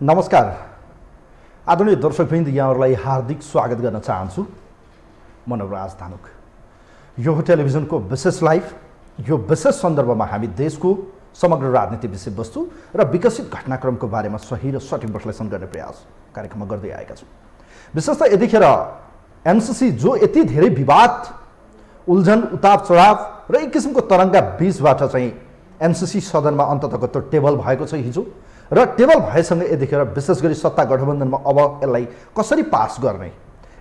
नमस्कार आदरणीय दर्शकवृन्द, यहाँहरूलाई हार्दिक स्वागत गर्न चाहन्छु। म नवराज धानुक। यो हो टेलिभिजनको विशेष लाइभ। यो विशेष सन्दर्भमा हामी देशको समग्र राजनीतिक विषयवस्तु र विकसित घटनाक्रमको बारेमा सही र सटीक विश्लेषण गर्ने प्रयास कार्यक्रममा गर्दै आएका छौँ। विशेषतः यतिखेर एनसीसी जो यति धेरै विवाद, उल्झन, उताप चढाव र एक किसिमको तरङ्गका बीचबाट चाहिँ एनसीसी सदनमा अन्ततको त्यो टेबल भएको छ हिजो, र टेबल भएसँग यतिखेर विशेष गरी सत्ता गठबन्धनमा अब यसलाई कसरी पास गर्ने,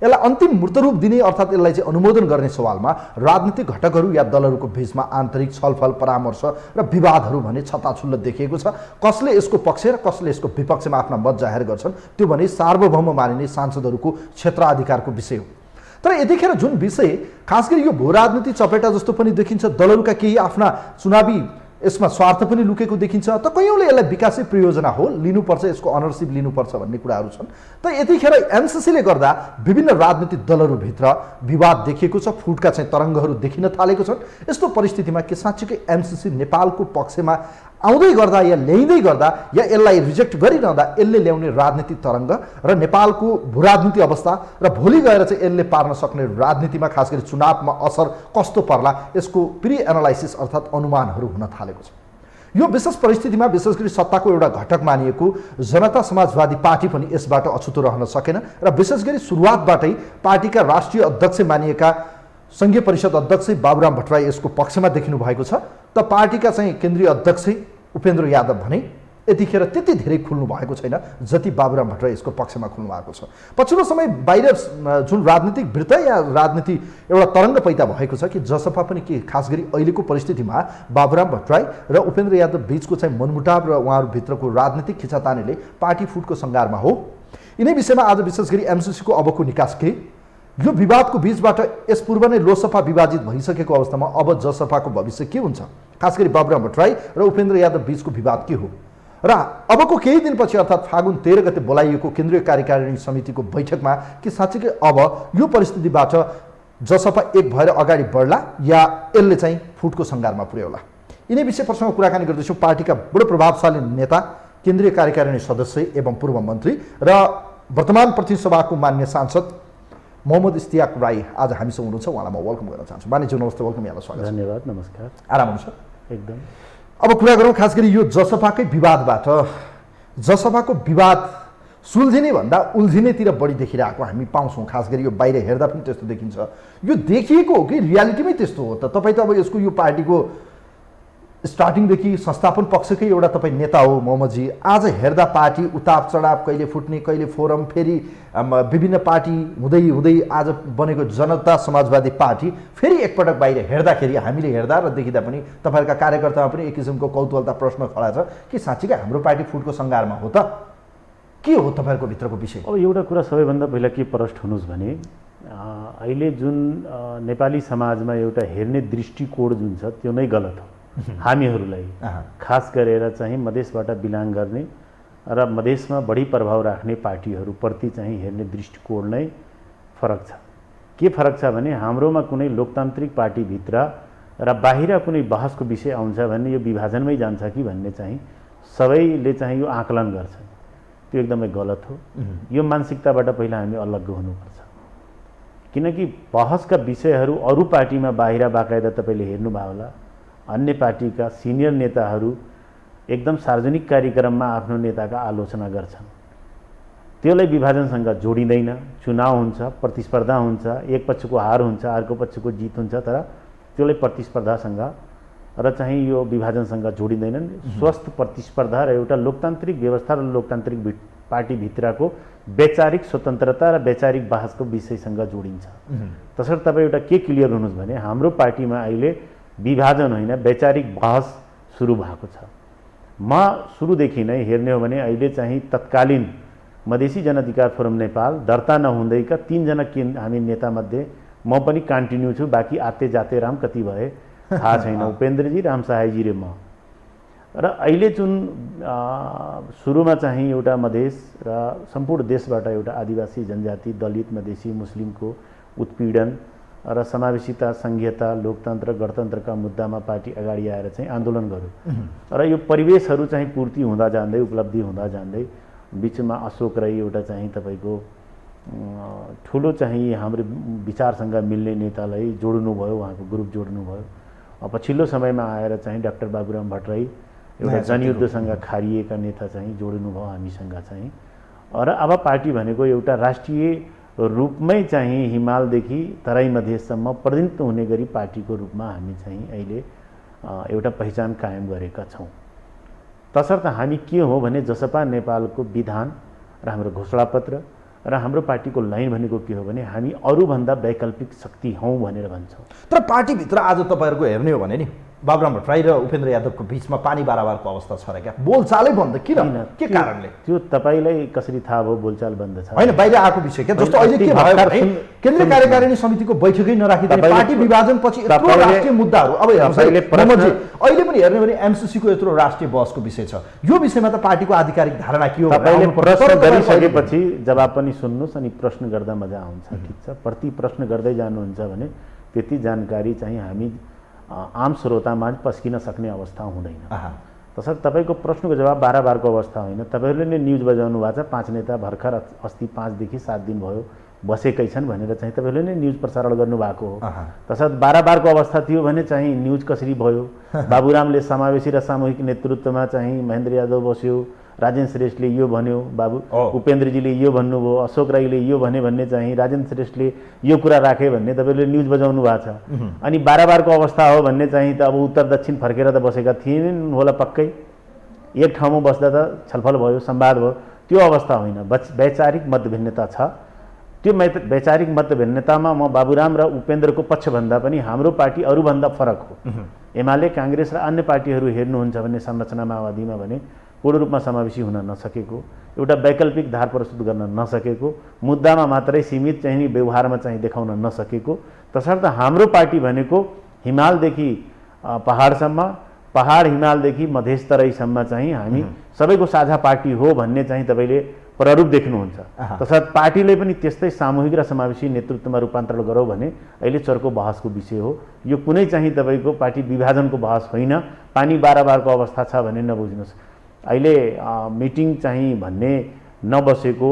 यसलाई अन्तिम मूर्तरूप दिने अर्थात् यसलाई चाहिँ अनुमोदन गर्ने सवालमा राजनीतिक घटकहरू या दलहरूको बीचमा आन्तरिक छलफल, परामर्श र विवादहरू भने छताछुल्लो देखिएको छ। कसले यसको पक्ष र कसले यसको विपक्षमा आफ्ना मत जाहेर गर्छन्, त्यो भने सार्वभौम मानिने सांसदहरूको क्षेत्राधिकारको विषय हो। तर यतिखेर जुन विषय खास गरी यो भू राजनीति चपेटा जस्तो पनि देखिन्छ, दलहरूका केही आफ्ना चुनावी यसमा स्वार्थ पनि लुकेको देखिन्छ, त कयौँले यसलाई विकासै परियोजना हो लिनुपर्छ, यसको अनरसिप लिनुपर्छ भन्ने कुराहरू छन्। त यतिखेर एनसीसीले गर्दा विभिन्न राजनीतिक दलहरूभित्र विवाद देखिएको छ, फुटका चाहिँ तरङ्गहरू देखिन थालेको छन्। यस्तो परिस्थितिमा के साँच्चीकै एनसीसी नेपालको पक्षमा आउँदै गर्दा या ल्याइँदै गर्दा या यसलाई रिजेक्ट गरिरहँदा यसले ल्याउने राजनीतिक तरङ्ग र नेपालको भू राजनीति अवस्था र भोलि गएर चाहिँ यसले पार्न सक्ने राजनीतिमा खास गरी चुनावमा असर कस्तो पर्ला, यसको प्री एनालाइसिस अर्थात् अनुमानहरू हुन थालेको छ। यो विशेष परिस्थितिमा विशेष गरी सत्ताको एउटा घटक मानिएको जनता समाजवादी पार्टी पनि यसबाट अछुतो रहन सकेन र विशेष गरी सुरुवातबाटै पार्टीका राष्ट्रिय अध्यक्ष मानिएका संघीय परिषद अध्यक्ष बाबुराम भट्टराई यसको पक्षमा देखिनु भएको छ। त पार्टीका चाहिँ केन्द्रीय अध्यक्ष उपेन्द्र यादव भने यतिखेर त्यति धेरै खुल्नु भएको छैन जति बाबुराम भट्टराई यसको पक्षमा खुल्नु भएको छ। पछिल्लो समय बाहिर जुन राजनीतिक वृत्त या राजनीति एउटा तरङ्ग पैदा भएको छ कि जसपा पनि के खास गरी अहिलेको परिस्थितिमा बाबुराम भट्टराई र उपेन्द्र यादव बीचको चाहिँ मनमुटाव र उहाँहरूभित्रको राजनीतिक खिचातानीले पार्टी फुटको सङ्घारमा हो। यिनै विषयमा आज विशेष गरी एमसीसीको अबको निकास के, यो विवादको बीचबाट यस पूर्व नै लोकसभा विभाजित भइसकेको अवस्थामा अब जसपाको भविष्य के हुन्छ, खास गरी बाबुराम भट्टराई र उपेन्द्र यादव बीचको विवाद के हो, र अबको केही दिनपछि अर्थात् फागुन 13 गते बोलाइएको केन्द्रीय कार्यकारिणी समितिको बैठकमा के साँच्चीकै अब यो परिस्थितिबाट जसपा एक भएर अगाडि बढ्ला या यसले चाहिँ फुटको सङ्घारमा पुर्याउला। यिनै विषय प्रसङ्ग कुराकानी गर्दैछौँ पार्टीका बडो प्रभावशाली नेता, केन्द्रीय कार्यकारिणी सदस्य एवं पूर्व मन्त्री र वर्तमान प्रतिनिधि सभाको मान्य सांसद मोहम्मद इस्तियाक राई आज हामीसँग हुनुहुन्छ। उहाँलाई म वेलकम गर्न चाहन्छु। मानिज्यू नमस्ते, वेलकम, यहाँलाई स्वागत। धन्यवाद, नमस्कार। आराम हुन्छ एकदम। अब कुरा गरौँ खास गरी यो जसपाकै विवादबाट। जसपाको विवाद सुल्झिने भन्दा उल्झिनेतिर बढी देखिरहेको हामी पाउँछौँ। खास गरी यो बाहिर हेर्दा पनि त्यस्तो देखिन्छ। यो देखिएको हो कि रियालिटीमै त्यस्तो हो त? तपाईँ त अब यसको यो पार्टीको स्टार्टिङदेखि संस्थापन पक्षकै एउटा तपाईँ नेता हो मोहम्मदजी। आज हेर्दा पार्टी उताप चढाव, कहिले फुट्ने, कहिले फोरम, फेरि विभिन्न पार्टी हुँदै हुँदै आज बनेको जनता समाजवादी पार्टी फेरि एकपटक बाहिर हेर्दाखेरि हामीले हेर्दा र देखिँदा पनि तपाईँहरूका कार्यकर्तामा पनि एक किसिमको कौतूहलता प्रश्न खडा छ कि साँच्चीकै हाम्रो पार्टी फुटको सङ्घारमा हो त? के हो तपाईँहरूको भित्रको विषय? अब एउटा कुरा सबैभन्दा पहिला के प्रष्ट हुनुहोस् भने अहिले जुन नेपाली समाजमा एउटा हेर्ने दृष्टिकोण जुन छ त्यो नै गलत हो। हामीहरूलाई खास गरेर चाहिँ मधेसबाट बिलाङ गर्ने र मधेसमा बढी प्रभाव राख्ने पार्टीहरूप्रति चाहिँ हेर्ने दृष्टिकोण नै फरक छ। के फरक छ भने हाम्रोमा कुनै लोकतान्त्रिक पार्टीभित्र र बाहिर कुनै बहसको विषय आउँछ भने यो विभाजनमै जान्छ कि भन्ने चाहिँ सबैले चाहिँ यो आकलन गर्छन्। त्यो एकदमै गलत हो। यो मानसिकताबाट पहिला हामी अलग्ग हुनुपर्छ, किनकि बहसका विषयहरू अरू पार्टीमा बाहिर बाकायदा तपाईँले हेर्नुभयो होला, अन्य पार्टीका सिनियर नेताहरू एकदम सार्वजनिक कार्यक्रममा आफ्नो नेताका आलोचना गर्छन्। त्यसलाई विभाजनसँग जोडिँदैन। चुनाव हुन्छ, प्रतिस्पर्धा हुन्छ, एक पक्षको हार हुन्छ, अर्को पक्षको जित हुन्छ, तर त्यसलाई प्रतिस्पर्धासँग र चाहिँ यो विभाजनसँग जोडिँदैनन्। स्वस्थ प्रतिस्पर्धा र एउटा लोकतान्त्रिक व्यवस्था र लोकतान्त्रिक पार्टीभित्रको वैचारिक स्वतन्त्रता र वैचारिक बहसको विषयसँग जोडिन्छ। तसर्थ तपाईँ एउटा के क्लियर हुनुहोस् भने हाम्रो पार्टीमा अहिले विभाजन होइन, वैचारिक बहस सुरु भएको छ। म सुरुदेखि नै हेर्ने हो भने अहिले चाहिँ तत्कालीन मधेसी जनअधिकार फोरम नेपाल दर्ता नहुँदैका 3 जना हामी नेतामध्ये म पनि कन्टिन्यू छु, बाँकी आते जाते राम कति भए थाहा छैन। उपेन्द्रजी, रामसहायजी र म। र अहिले जुन सुरुमा चाहिँ एउटा मधेस र सम्पूर्ण देशबाट एउटा आदिवासी जनजाति, दलित, मधेसी, मुस्लिमको उत्पीडन र समावेशिता, संघीयता, लोकतन्त्र, गणतन्त्रका मुद्दामा पार्टी अगाडि आएर चाहिँ आन्दोलन गर्यो। र यो परिवेशहरू चाहिँ पूर्ति हुँदा जाँदै, उपलब्धि हुँदा जाँदै बिचमा अशोक राई एउटा चाहिँ तपाईँको ठुलो चाहिँ हाम्रो विचारसँग मिल्ने नेतालाई जोड्नुभयो, उहाँको ग्रुप जोड्नुभयो। पछिल्लो समयमा आएर चाहिँ डाक्टर बाबुराम भट्टराई एउटा जनयुद्धसँग खारिएका नेता चाहिँ जोड्नुभयो हामीसँग चाहिँ। र अब पार्टी भनेको एउटा राष्ट्रिय रूपमै चाहिँ हिमालदेखि तराई मधेससम्म प्रतिनिधित्व हुने गरी पार्टीको रूपमा हामी चाहिँ अहिले एउटा पहिचान कायम गरेका छौँ। तसर्थ हामी के हो भने जसपा नेपालको विधान र हाम्रो घोषणापत्र र हाम्रो पार्टीको लाइन भनेको के हो भने हामी अरूभन्दा वैकल्पिक शक्ति हौँ भनेर भन्छौँ। तर पार्टीभित्र आज तपाईँहरूको हेर्ने हो भने नि बाबुराम भट्टराई र उपेन्द्र यादवको बिचमा पानी बाराबारको अवस्था छ र क्या? बोलचालै बन्द किन? के कारणले? त्यो तपाईँलाई कसरी थाहा भयो बोलचाल बन्द छ? होइन, बाहिर आएको विषय क्या। जस्तो अहिले के भयो भने केन्द्रीय कार्यकारिणी समितिको बैठकै नराखिदिने, पार्टी विभाजनपछि यत्रो राष्ट्रिय मुद्दाहरू। अब अहिले पनि हेर्ने भने एमसीसीको यत्रो राष्ट्रिय बहसको विषय छ। यो विषयमा त पार्टीको आधिकारिक धारणा के हो? तपाईँले प्रश्न गरिसकेपछि जवाब पनि सुन्नुहोस् अनि प्रश्न गर्दा मजा आउँछ। ठिक छ, प्रति प्रश्न गर्दै जानुहुन्छ भने त्यति जानकारी चाहिँ हामी आम श्रोतामा पस्किन सक्ने अवस्था हुँदैन। तसर्थ तपाईँको प्रश्नको जवाब बारबारको अवस्था होइन। तपाईँहरूले नै न्युज बजाउनु भएको छ 5 नेता भर्खर अस्ति 5 देखि 7 दिन भयो बसेकै छन् भनेर चाहिँ तपाईँहरूले नै न्युज प्रसारण गर्नुभएको हो। तसर्थ बारबारको अवस्था थियो भने चाहिँ न्युज कसरी भयो? बाबुरामले समावेशी र सामूहिक नेतृत्वमा चाहिँ महेन्द्र यादव बस्यो, राजेन्द्र श्रेष्ठले यो भन्यो, उपेन्द्रजीले यो भन्नुभयो, अशोक राईले यो भन्ने चाहिँ राजेन्द्र श्रेष्ठले यो कुरा राखे भन्ने तपाईँले न्युज बजाउनु भएको छ। अनि बारबारको अवस्था हो भन्ने चाहिँ त अब उत्तर दक्षिण फर्केर त बसेका थिएनन् होला, पक्कै एक ठाउँमा बस्दा त छलफल भयो, संवाद भयो। त्यो अवस्था होइन, वैचारिक मतभिन्नता छ। त्यो वैचारिक मतभिन्नतामा म बाबुराम र उपेन्द्रको पक्षभन्दा पनि हाम्रो पार्टी अरूभन्दा फरक हो। एमाले काङ्ग्रेस र अन्य पार्टीहरू हेर्नुहुन्छ भने संरचना माओवादीमा भने पूर्ण रूपमा समावेशी हुन नसकेको, एउटा वैकल्पिक धार प्रस्तुत गर्न नसकेको, मुद्दामा मात्रै सीमित चाहिँ व्यवहारमा चाहिँ देखाउन नसकेको। तसर्थ हाम्रो पार्टी भनेको हिमालदेखि पहाडसम्म, पहाड हिमालदेखि मधेस तराईसम्म चाहिँ हामी सबैको साझा पार्टी हो भन्ने चाहिँ तपाईँले प्रारूप देख्नुहुन्छ। तसर्थ पार्टीले पनि त्यस्तै सामूहिक र समावेशी नेतृत्वमा रूपान्तरण गरौँ भने अहिले चर्को बहसको विषय हो। यो कुनै चाहिँ तपाईँको पार्टी विभाजनको बहस होइन, पानी बारबारको अवस्था छ भने नबुझ्नुहोस्। अहिले मिटिङ चाहिँ भन्ने नबसेको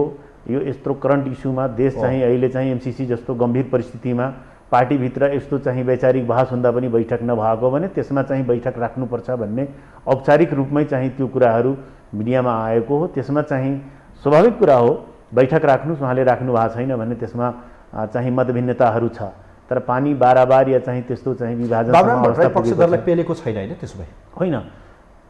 यो यत्रो करन्ट इस्युमा देश चाहिँ अहिले चाहिँ एमसीसी जस्तो गम्भीर परिस्थितिमा पार्टीभित्र यस्तो चाहिँ वैचारिक बहस हुँदा पनि बैठक नभएको भने त्यसमा चाहिँ बैठक राख्नुपर्छ भन्ने औपचारिक रूपमै चाहिँ त्यो कुराहरू मिडियामा आएको हो। त्यसमा चाहिँ स्वाभाविक कुरा हो, बैठक राख्नुहोस्, उहाँले राख्नु भएको छैन भने त्यसमा चाहिँ मतभिन्नताहरू छ। तर पानी बारबार या चाहिँ त्यस्तो चाहिँ विभाजन पक्षधरलाई पेलेको छैन होइन? त्यसो भए होइन,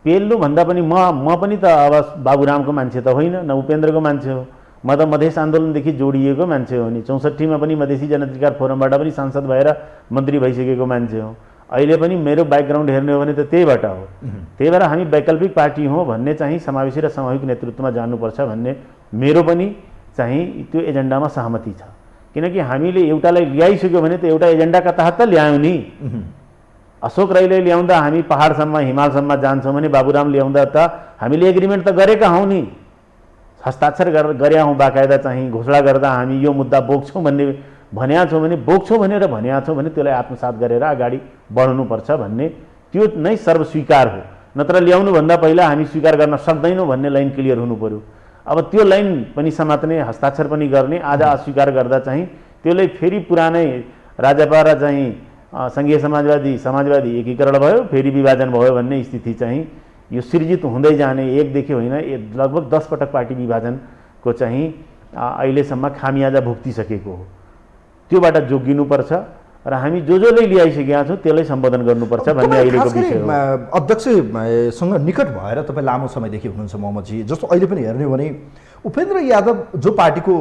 पेल्नु भन्दा पनि म पनि त अब बाबुरामको मान्छे त होइन, न उपेन्द्रको मान्छे हो। म त मधेस आन्दोलनदेखि जोडिएको मान्छे हो नि। 64मा पनि मधेसी जनाधिकार फोरमबाट पनि सांसद भएर मन्त्री भइसकेको मान्छे हो। अहिले पनि मेरो ब्याकग्राउन्ड हेर्ने हो भने त त्यहीबाट हो। त्यही भएर हामी वैकल्पिक पार्टी हौँ भन्ने चाहिँ समावेशी र सामूहिक नेतृत्वमा जानुपर्छ भन्ने मेरो पनि चाहिँ त्यो एजेन्डामा सहमति छ। किनकि हामीले एउटालाई ल्याइसक्यो भने त एउटा एजेन्डाका तहत त ल्यायौँ नि। अशोक राईले ल्याउँदा हामी पहाडसम्म हिमालसम्म जान्छौँ भने बाबुराम ल्याउँदा त हामीले एग्रिमेन्ट त गरेका हौँ नि, हस्ताक्षर गरे हौँ, बाकायदा चाहिँ घोषणा गर्दा हामी यो मुद्दा बोक्छौँ भन्ने भनेका छौँ भने बोक्छौँ भनेर भनेका छौँ भने त्यसलाई आत्मसात गरेर अगाडि बढ्नुपर्छ भन्ने त्यो नै सर्वस्वीकार हो। नत्र ल्याउनुभन्दा पहिला हामी स्वीकार गर्न सक्दैनौँ भन्ने लाइन क्लियर हुनु पर्यो। अब त्यो लाइन पनि समात्ने, हस्ताक्षर पनि गर्ने, आज अस्वीकार गर्दा चाहिँ त्यसलाई फेरि पुरानै राजपा र चाहिँ सङ्घीय समाजवादी एकीकरण भयो, फेरि विभाजन भयो भन्ने स्थिति चाहिँ यो सृजित हुँदै जाने, एकदेखि होइन लगभग 10 पटक पार्टी विभाजनको चाहिँ अहिलेसम्म खामियाजा भुक्तिसकेको हो। त्योबाट जोगिनुपर्छ र हामी जसले ल्याइसकेका छौँ त्यसलाई सम्बोधन गर्नुपर्छ भन्ने अहिलेको विषय हो। अध्यक्षसँग निकट भएर तपाईँ लामो समयदेखि हुनुहुन्छ मोहम्मदजी। जस्तो अहिले पनि हेर्ने हो भने उपेन्द्र यादव जो पार्टीको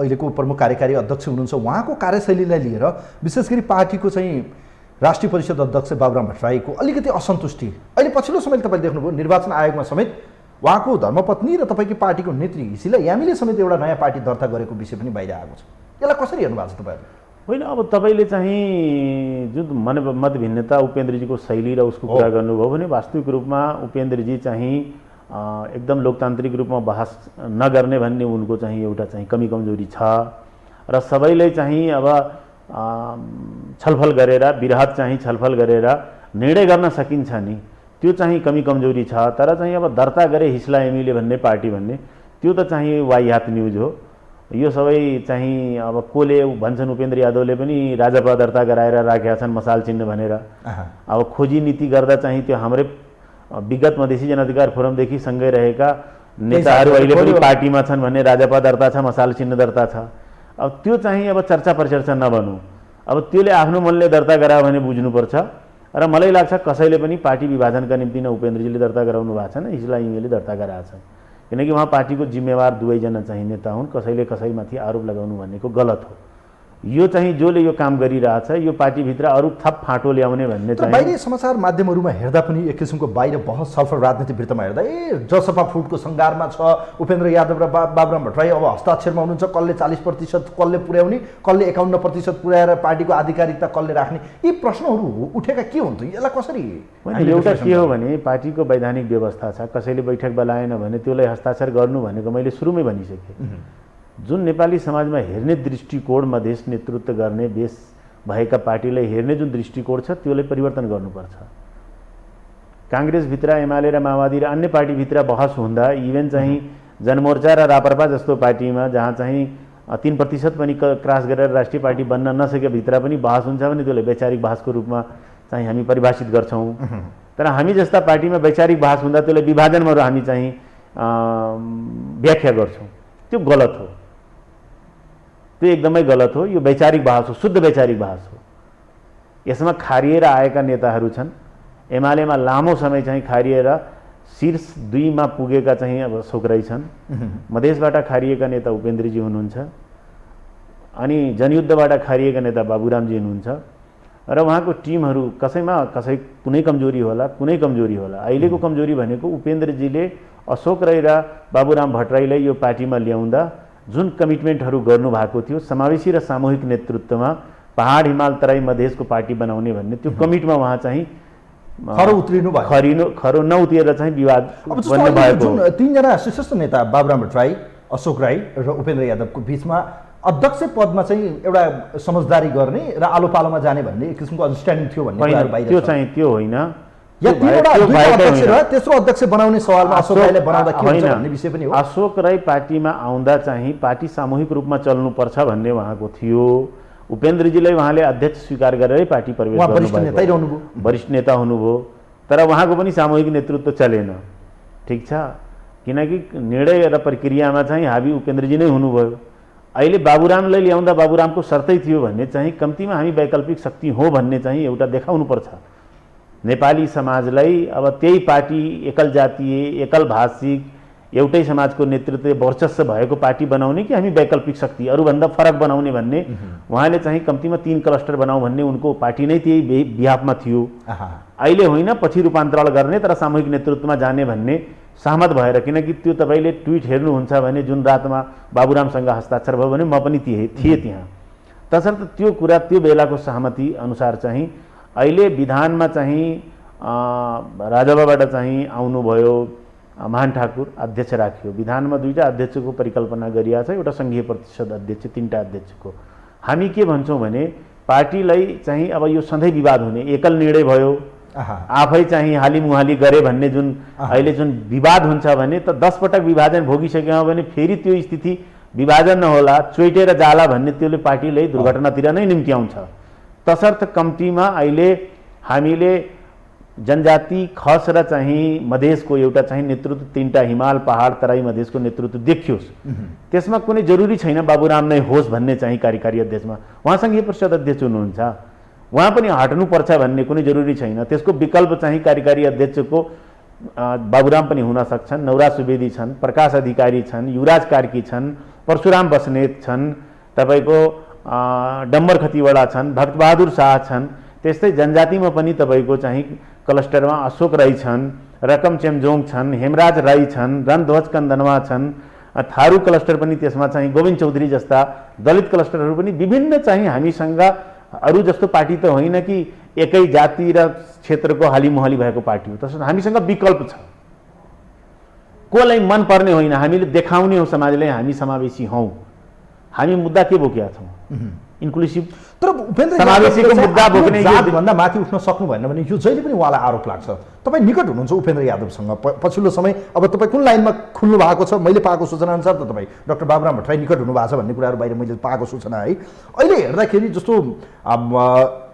अहिलेको प्रमुख कार्यकारी अध्यक्ष हुनुहुन्छ, उहाँको कार्यशैलीलाई लिएर विशेष गरी पार्टीको चाहिँ राष्ट्रिय परिषद अध्यक्ष बाबुराम भट्टराईको अलिकति असन्तुष्टि अहिले पछिल्लो समय तपाईँले देख्नुभयो। निर्वाचन आयोगमा समेत उहाँको धर्मपत्नी र तपाईँको पार्टीको नेत्री हिसिला यामीले समेत एउटा नयाँ पार्टी दर्ता गरेको विषय पनि बाहिर आएको छ। यसलाई कसरी हेर्नु भएको छ तपाईँहरू? होइन, अब तपाईँले चाहिँ जुन मतभिन्नता उपेन्द्रजीको शैली र उसको कुरा गर्नुभयो भने वास्तविक रूपमा उपेन्द्रजी चाहिँ एकदम लोकतान्त्रिक रूपमा बहस नगर्ने भन्ने उनको चाहिँ एउटा चाहिँ कमी कमजोरी छ र सबैले चाहिँ अब छलफल गरेर बिरहत चाहिँ छलफल गरेर निर्णय गर्न सकिन्छ नि, त्यो चाहिँ कमी कमजोरी छ। तर चाहिँ अब दर्ता गरे हिस्ला एमीले भन्ने पार्टी भन्ने त्यो त चाहिँ वाहियात न्युज हो। यो सबै चाहिँ अब कोले भन्छन् उपेन्द्र यादवले पनि राजपा दर्ता गराएर राखेका छन् मसाल चिन्ह भनेर। अब खोजी नीति गर्दा चाहिँ त्यो हाम्रै विगत मधेसी जनअधिकार फोरमदेखि सँगै रहेका नेताहरू अहिले पनि पार्टीमा छन् भन्ने राजपा दर्ता छ, मसाल चिन्ह दर्ता छ। अब त्यो चाहिँ अब चर्चा परिचर्चा नबनौँ। अब त्यसले आफ्नो मनले दर्ता गरायो भने बुझ्नुपर्छ। र मलाई लाग्छ कसैले पनि पार्टी विभाजनका निम्ति न उपेन्द्रजीले दर्ता गराउनु भएको छ न हिजला इङले दर्ता गराएको छ, किनकि उहाँ पार्टीको जिम्मेवार दुवैजना चाहिँ नेता हुन्। कसैले कसैमाथि आरोप लगाउनु भनेको गलत हो। यो चाहिँ जसले यो काम गरिरहेछ यो पार्टीभित्र अरू थप फाँटो ल्याउने भन्ने चाहिँ बाहिरी समाचार माध्यमहरूमा हेर्दा पनि एक किसिमको बाहिर बहस छलफल राजनीति वृत्तमा हेर्दा जसपा फुटको सङ्घारमा छ, उपेन्द्र यादव र बाबुराम भट्टराई अब हस्ताक्षरमा हुनुहुन्छ, कसले 40% कसले पुर्याउने, कसले 51% पुर्याएर पार्टीको आधिकारिकता कसले राख्ने, यी प्रश्नहरू उठेका के हुन्थ्यो? यसलाई कसरी? एउटा के हो भने पार्टीको वैधानिक व्यवस्था छ। कसैले बैठक बोलाएन भने त्यसलाई हस्ताक्षर गर्नु भनेको मैले सुरुमै भनिसकेँ। जुन नेपाली समाजमा हेर्ने दृष्टिकोण मधेस नेतृत्व गर्ने बेस भएका पार्टीलाई हेर्ने जुन दृष्टिकोण छ त्यसलाई परिवर्तन गर्नुपर्छ। काङ्ग्रेसभित्र एमाले र माओवादी र अन्य पार्टीभित्र बहस हुँदा इभेन चाहिँ जनमोर्चा र राप्रपा जस्तो पार्टीमा जहाँ चाहिँ 3% पनि क्रस गरेर राष्ट्रिय पार्टी बन्न नसके भित्र पनि बहस हुन्छ भने त्यसलाई वैचारिक बहसको रूपमा चाहिँ हामी परिभाषित गर्छौँ। तर हामी जस्ता पार्टीमा वैचारिक बहस हुँदा त्यसलाई विभाजनमा हामी चाहिँ व्याख्या गर्छौँ। त्यो गलत हो, त्यो एकदमै गलत हो। यो वैचारिक बहस हो, शुद्ध वैचारिक बहस हो। यसमा खारिएर आएका नेताहरू छन्। एमालेमा लामो समय चाहिँ खारिएर शीर्ष 2 मा पुगेका चाहिँ अब अशोक राई छन्। मधेसबाट खारिएका नेता उपेन्द्रजी हुनुहुन्छ अनि जनयुद्धबाट खारिएका नेता बाबुरामजी हुनुहुन्छ। र उहाँको टिमहरू कसैमा कसै कुनै कमजोरी होला, कुनै कमजोरी होला। अहिलेको कमजोरी भनेको उपेन्द्रजीले अशोक राई र बाबुराम भट्टराईलाई यो पार्टीमा ल्याउँदा जुन कमिटमेन्टहरू गर्नुभएको थियो समावेशी र सामूहिक नेतृत्वमा पहाड हिमाल तराई मधेसको पार्टी बनाउने भन्ने त्यो कमिटमा उहाँ चाहिँ खरो नउत्रिएर चाहिँ विवाद बन्ने भएको। जुन 3 जना शीर्षस्थ नेता बाबुराम भट्टराई, अशोक राई र उपेन्द्र यादवको बिचमा अध्यक्ष पदमा चाहिँ एउटा समझदारी गर्ने र आलो पालोमा जाने भन्ने एक किसिमको अन्डरस्ट्यान्डिङ थियो भन्ने कुराहरु बाहिर छ। त्यो चाहिँ त्यो होइन। या अध्यक्ष र तेस्रो अध्यक्ष बनाउने सवालमा अशोक राईले बनाउँदा के हुन्छ भन्ने विषय पनि हो। अशोक राई पार्टीमा आउँदा चाहिँ पार्टी सामूहिक रूपमा चल्नुपर्छ भन्ने उहाँको थियो। उपेन्द्रजीलाई उहाँले अध्यक्ष स्वीकार गरेरै पार्टी प्रवेश गर्नुभयो, वरिष्ठ नेता हुनुभयो। तर उहाँको पनि सामूहिक नेतृत्व चलेन। ठिक छ, किनकि निर्णय र प्रक्रियामा चाहिँ हाबी उपेन्द्रजी नै हुनुभयो। अहिले बाबुरामलाई ल्याउँदा बाबुरामको शर्तै थियो भन्ने चाहिँ कम्तीमा हामी वैकल्पिक शक्ति हो भन्ने चाहिँ एउटा देखाउनुपर्छ नेपाली समाजलाई। अब त्यही पार्टी एकल जातीय, एकल भाषिक, एउटै समाजको नेतृत्व वर्चस्व भएको पार्टी बनाउने कि हामी वैकल्पिक शक्ति अरूभन्दा फरक बनाउने भन्ने उहाँले चाहिँ कम्तीमा 3 क्लस्टर बनाऊ भन्ने उनको पार्टी नै त्यही बिहाफमा थियो। अहिले होइन, पछि रूपान्तरण गर्ने तर सामूहिक नेतृत्वमा जाने भन्ने सहमत भएर। किनकि त्यो तपाईँले ट्विट हेर्नुहुन्छ भने जुन रातमा बाबुरामसँग हस्ताक्षर भयो भने म पनि थिएँ त्यहाँ। तसर्थ त्यो कुरा त्यो बेलाको सहमति अनुसार चाहिँ अहिले विधानमा चाहिँ राजपाबाट चाहिँ आउनुभयो महान ठाकुर, अध्यक्ष राखियो। विधानमा 2टा अध्यक्षको परिकल्पना गरिएको छ, एउटा सङ्घीय प्रतिशत अध्यक्ष, 3टा अध्यक्षको। हामी के भन्छौँ भने पार्टीलाई चाहिँ अब यो सधैँ विवाद हुने, एकल निर्णय भयो, आफै चाहिँ हालिमुहाली गरे भन्ने जुन अहिले जुन विवाद हुन्छ भने त 10 पटक विभाजन भोगिसक्यो भने फेरि त्यो स्थिति विभाजन नहोला, चोइटेर जाला भन्ने त्यसले पार्टीलाई दुर्घटनातिर नै निम्त्याउँछ। तसर्थ कम्तीमा अहिले हामीले जनजाति खस र चाहिँ मधेसको एउटा चाहिँ नेतृत्व 3टा हिमाल पहाड तराई मधेसको नेतृत्व देखियोस्। त्यसमा कुनै जरुरी छैन बाबुराम नै होस् भन्ने चाहिँ कार्यकारी अध्यक्षमा। उहाँ सङ्घीय परिषद अध्यक्ष हुनुहुन्छ, उहाँ पनि हट्नुपर्छ भन्ने कुनै जरुरी छैन। त्यसको विकल्प चाहिँ कार्यकारी अध्यक्षको बाबुराम पनि हुन सक्छन्, नौराज सुवेदी छन्, प्रकाश अधिकारी छन्, युवराज कार्की छन्, परशुराम बस्नेत छन्, तपाईँको डम्बर खतिवडा छन्, भक्तबहादुर शाह छन्। त्यस्तै जनजातिमा पनि तपाईँको चाहिँ क्लस्टरमा अशोक राई छन्, रकम चेम्जोङ छन्, हेमराज राई छन्, रणध्वज कन्दनवा छन्, थारू क्लस्टर पनि त्यसमा चाहिँ गोविन्द चौधरी जस्ता दलित क्लस्टरहरू पनि विभिन्न चाहिँ हामीसँग अरू जस्तो पार्टी त होइन कि एकै जाति र क्षेत्रको हालिमुहाली भएको पार्टी हो। तसर्थ हामीसँग विकल्प छ, कोलाई मन पर्ने होइन, हामीले देखाउने हो समाजलाई हामी समावेशी हौँ। हामी मुद्दा के बोकेका छौँ? इन्क्लुसिभ तर उपेन्द्र समावेशीको मुद्दा बोक्ने जातभन्दा माथि उठ्न सक्नु भएन भने यो जहिले पनि उहाँलाई आरोप लाग्छ। तपाईँ निकट हुनुहुन्छ उपेन्द्र यादवसँग पछिल्लो समय अब तपाईँ कुन लाइनमा खुल्नु भएको छ मैले पाएको सूचना अनुसार त तपाईँ डाक्टर बाबुराम भट्टराई निकट हुनुभएको छ भन्ने कुराहरू बाहिर मैले पाएको सूचना है। अहिले हेर्दाखेरि जस्तो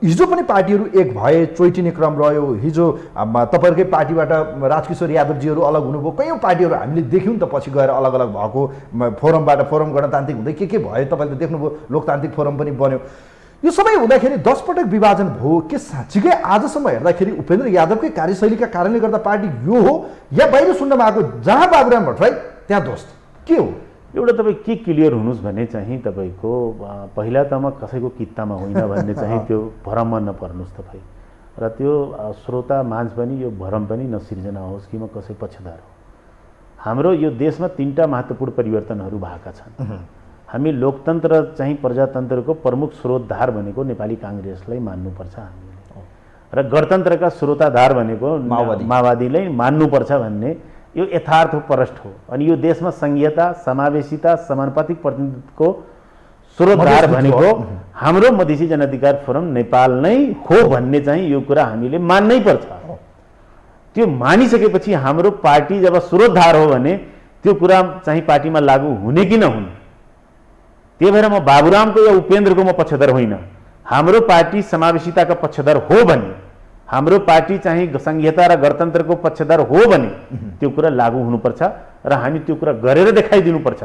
हिजो पनि पार्टीहरू एक भए चोइटिने क्रम रह्यो। हिजो तपाईँहरूकै पार्टीबाट राजकिशोर यादवजीहरू अलग हुनुभयो, कयौँ पार्टीहरू हामीले देख्यौँ त पछि गएर अलग अलग भएको, फोरमबाट फोरम गणतान्त्रिक हुँदै के भयो तपाईँले त देख्नुभयो, लोकतान्त्रिक फोरम पनि बन्यो। यो सबै हुँदाखेरि 10 पटक विभाजन भयो के साँच्चीकै आजसम्म हेर्दाखेरि उपेन्द्र यादवकै कार्यशैलीका कारणले गर्दा पार्टी यो हो या बाहिर सुन्नमा आएको जहाँ बाबुराम भट्टराई त्यहाँ दोस्त के हो? एउटा तपाईँ के क्लियर हुनुहोस् भने चाहिँ तपाईँको पहिला त म कसैको कित्तामा होइन भन्ने चाहिँ त्यो भ्रममा नपर्नुहोस् तपाईँ, र त्यो श्रोता माझ पनि यो भ्रम पनि नसिर्जना होस् कि म कसै पक्षधर हो। हाम्रो यो देशमा 3टा महत्त्वपूर्ण परिवर्तनहरू भएका छन्। हामी लोकतन्त्र चाहिँ प्रजातन्त्रको प्रमुख स्रोतधार भनेको नेपाली काङ्ग्रेसलाई मान्नुपर्छ हामीले, र गणतन्त्रका स्रोताधार भनेको माओवादीलाई मान्नुपर्छ भन्ने यो यथार्थ प्रष्ट हो। अनि यो देशमा संघीयता, समावेशिता, समानुपातिक प्रतिनिधित्वको स्रोतधार भनेको हाम्रो मधेसी जनअधिकार फोरम नेपाल नै हो भन्ने चाहिँ यो कुरा हामीले मान्नै पर्छ। त्यो मानिसकेपछि हाम्रो पार्टी जब स्रोतधार हो भने त्यो कुरा चाहिँ पार्टीमा लागू हुने कि नहुने। त्यही भएर म बाबुरामको या उपेन्द्रको म पक्षधर होइन। हाम्रो पार्टी समावेशिताका पक्षधर हो भने, हाम्रो पार्टी चाहिँ संघीयता र गणतन्त्रको पक्षधर हो भने त्यो कुरा लागू हुनुपर्छ र हामी त्यो कुरा गरेर देखाइदिनुपर्छ।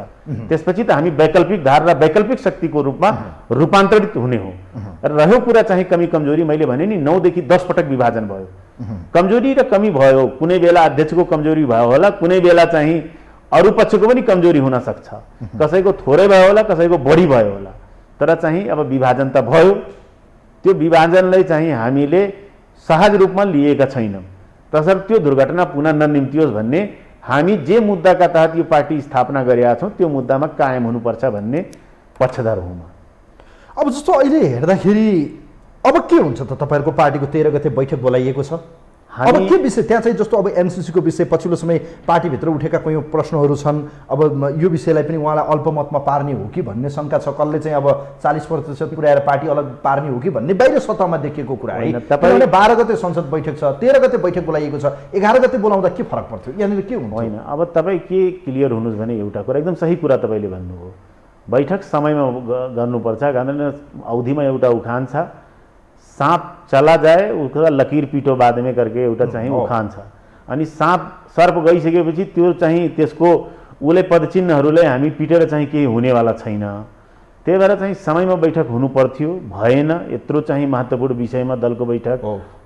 त्यसपछि त हामी वैकल्पिक धार र वैकल्पिक शक्तिको रूपमा रूपान्तरित हुने हो। र रह्यो कुरा चाहिँ कमी कमजोरी, मैले भने नि 9 देखि 10 पटक विभाजन भयो। कमजोरी र कमी भयो, कुनै बेला अध्यक्षको कमजोरी भयो होला, कुनै बेला चाहिँ अरू पक्षको पनि कमजोरी हुन सक्छ, कसैको थोरै भयो होला, कसैको बढी भयो होला, तर चाहिँ अब विभाजन त भयो। त्यो विभाजनलाई चाहिँ हामीले सहज रूपमा लिएका छैनौँ। तसर्थ त्यो दुर्घटना पुनः ननिम्तियोस् भन्ने हामी जे मुद्दाका तहत यो पार्टी स्थापना गरेका छौँ त्यो मुद्दामा कायम हुनुपर्छ भन्ने पक्षधर हुँ म। अब जस्तो अहिले हेर्दाखेरि अब के हुन्छ त? तपाईँहरूको पार्टीको 13 गते बैठक बोलाइएको छ, अब के विषय त्यहाँ चाहिँ जस्तो अब एमसिसीको विषय पछिल्लो समय पार्टीभित्र उठेका कयौँ प्रश्नहरू छन्। अब यो विषयलाई पनि उहाँलाई अल्पमतमा पार्ने हो कि भन्ने शङ्का छ। कसले चाहिँ अब 40% पुर्याएर पार्टी अलग पार्ने हो कि भन्ने बाहिर सतहमा देखिएको कुरा है। किनभने 12 गते संसद बैठक छ, 13 गते बैठक बोलाइएको छ, 11 गते बोलाउँदा के फरक पर्थ्यो? यहाँनिर के हुन्छ? होइन, अब तपाईँ के क्लियर हुनुहोस् भने एउटा कुरा एकदम सही कुरा तपाईँले भन्नुभयो, बैठक समयमा गर्नुपर्छ। कारण अवधिमा एउटा उखान छ, सांप चला जाए उसका लकीर पिटो बाद में करके एउटा चाहिँ उखान छ। अनि सांप सर्प गइसकेपछि त्यो चाहिँ त्यसको उसले पदचिन्हहरूलाई हामी पिटेर चाहिँ केही हुनेवाला छैन। त्यही भएर चाहिँ समयमा बैठक हुनु पर्थ्यो, भएन। यत्रो चाहिँ महत्त्वपूर्ण विषयमा दलको बैठक,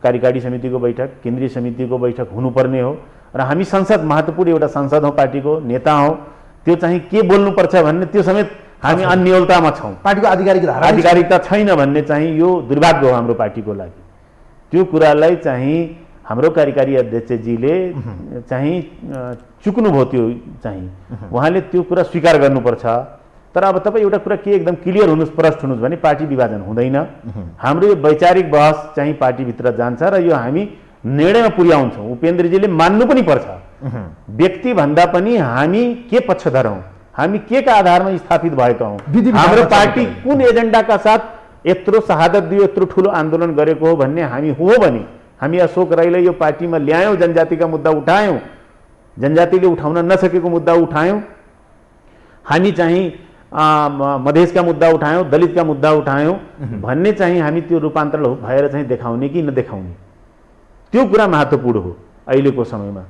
कार्यकारी समितिको बैठक, केन्द्रीय समितिको बैठक हुनुपर्ने हो र हामी संसद महत्त्वपूर्ण एउटा संसद हो, पार्टीको नेता हो, त्यो चाहिँ के बोल्नुपर्छ भन्ने त्यो समेत हामी अन्यलतामा छौँ। पार्टीको आधिकारिकता छैन भन्ने चाहिँ यो दुर्भाग्य हो हाम्रो पार्टीको लागि। त्यो कुरालाई चाहिँ हाम्रो कार्यकारी अध्यक्षजीले चाहिँ चुक्नुभयो। त्यो चाहिँ उहाँले त्यो कुरा स्वीकार गर्नुपर्छ। तर अब तपाईँ एउटा कुरा के एकदम क्लियर हुनुहोस्, प्रष्ट हुनुहोस् भने पार्टी विभाजन हुँदैन। हाम्रो यो वैचारिक बहस चाहिँ पार्टीभित्र जान्छ र यो हामी निर्णयमा पुर्याउँछौँ। उपेन्द्रजीले मान्नु पनि पर्छ, व्यक्तिभन्दा पनि हामी के पक्षधर हौँ, हामी के का आधारमा स्थापित भएका हौँ, हाम्रो पार्टी कुन एजेन्डाका साथ यत्रो शहादत दियो, यत्रो ठुलो आन्दोलन गरेको हो भन्ने हामी हो भने हामी अशोक राईलाई यो पार्टीमा ल्यायौँ, जनजातिका मुद्दा उठायौँ, जनजातिले उठाउन नसकेको मुद्दा उठायौँ, हामी चाहिँ मधेसका मुद्दा उठायौँ, दलितका मुद्दा उठायौँ भन्ने चाहिँ हामी त्यो रूपान्तरण भएर चाहिँ देखाउने कि नदेखाउने, त्यो कुरा महत्त्वपूर्ण हो अहिलेको समयमा।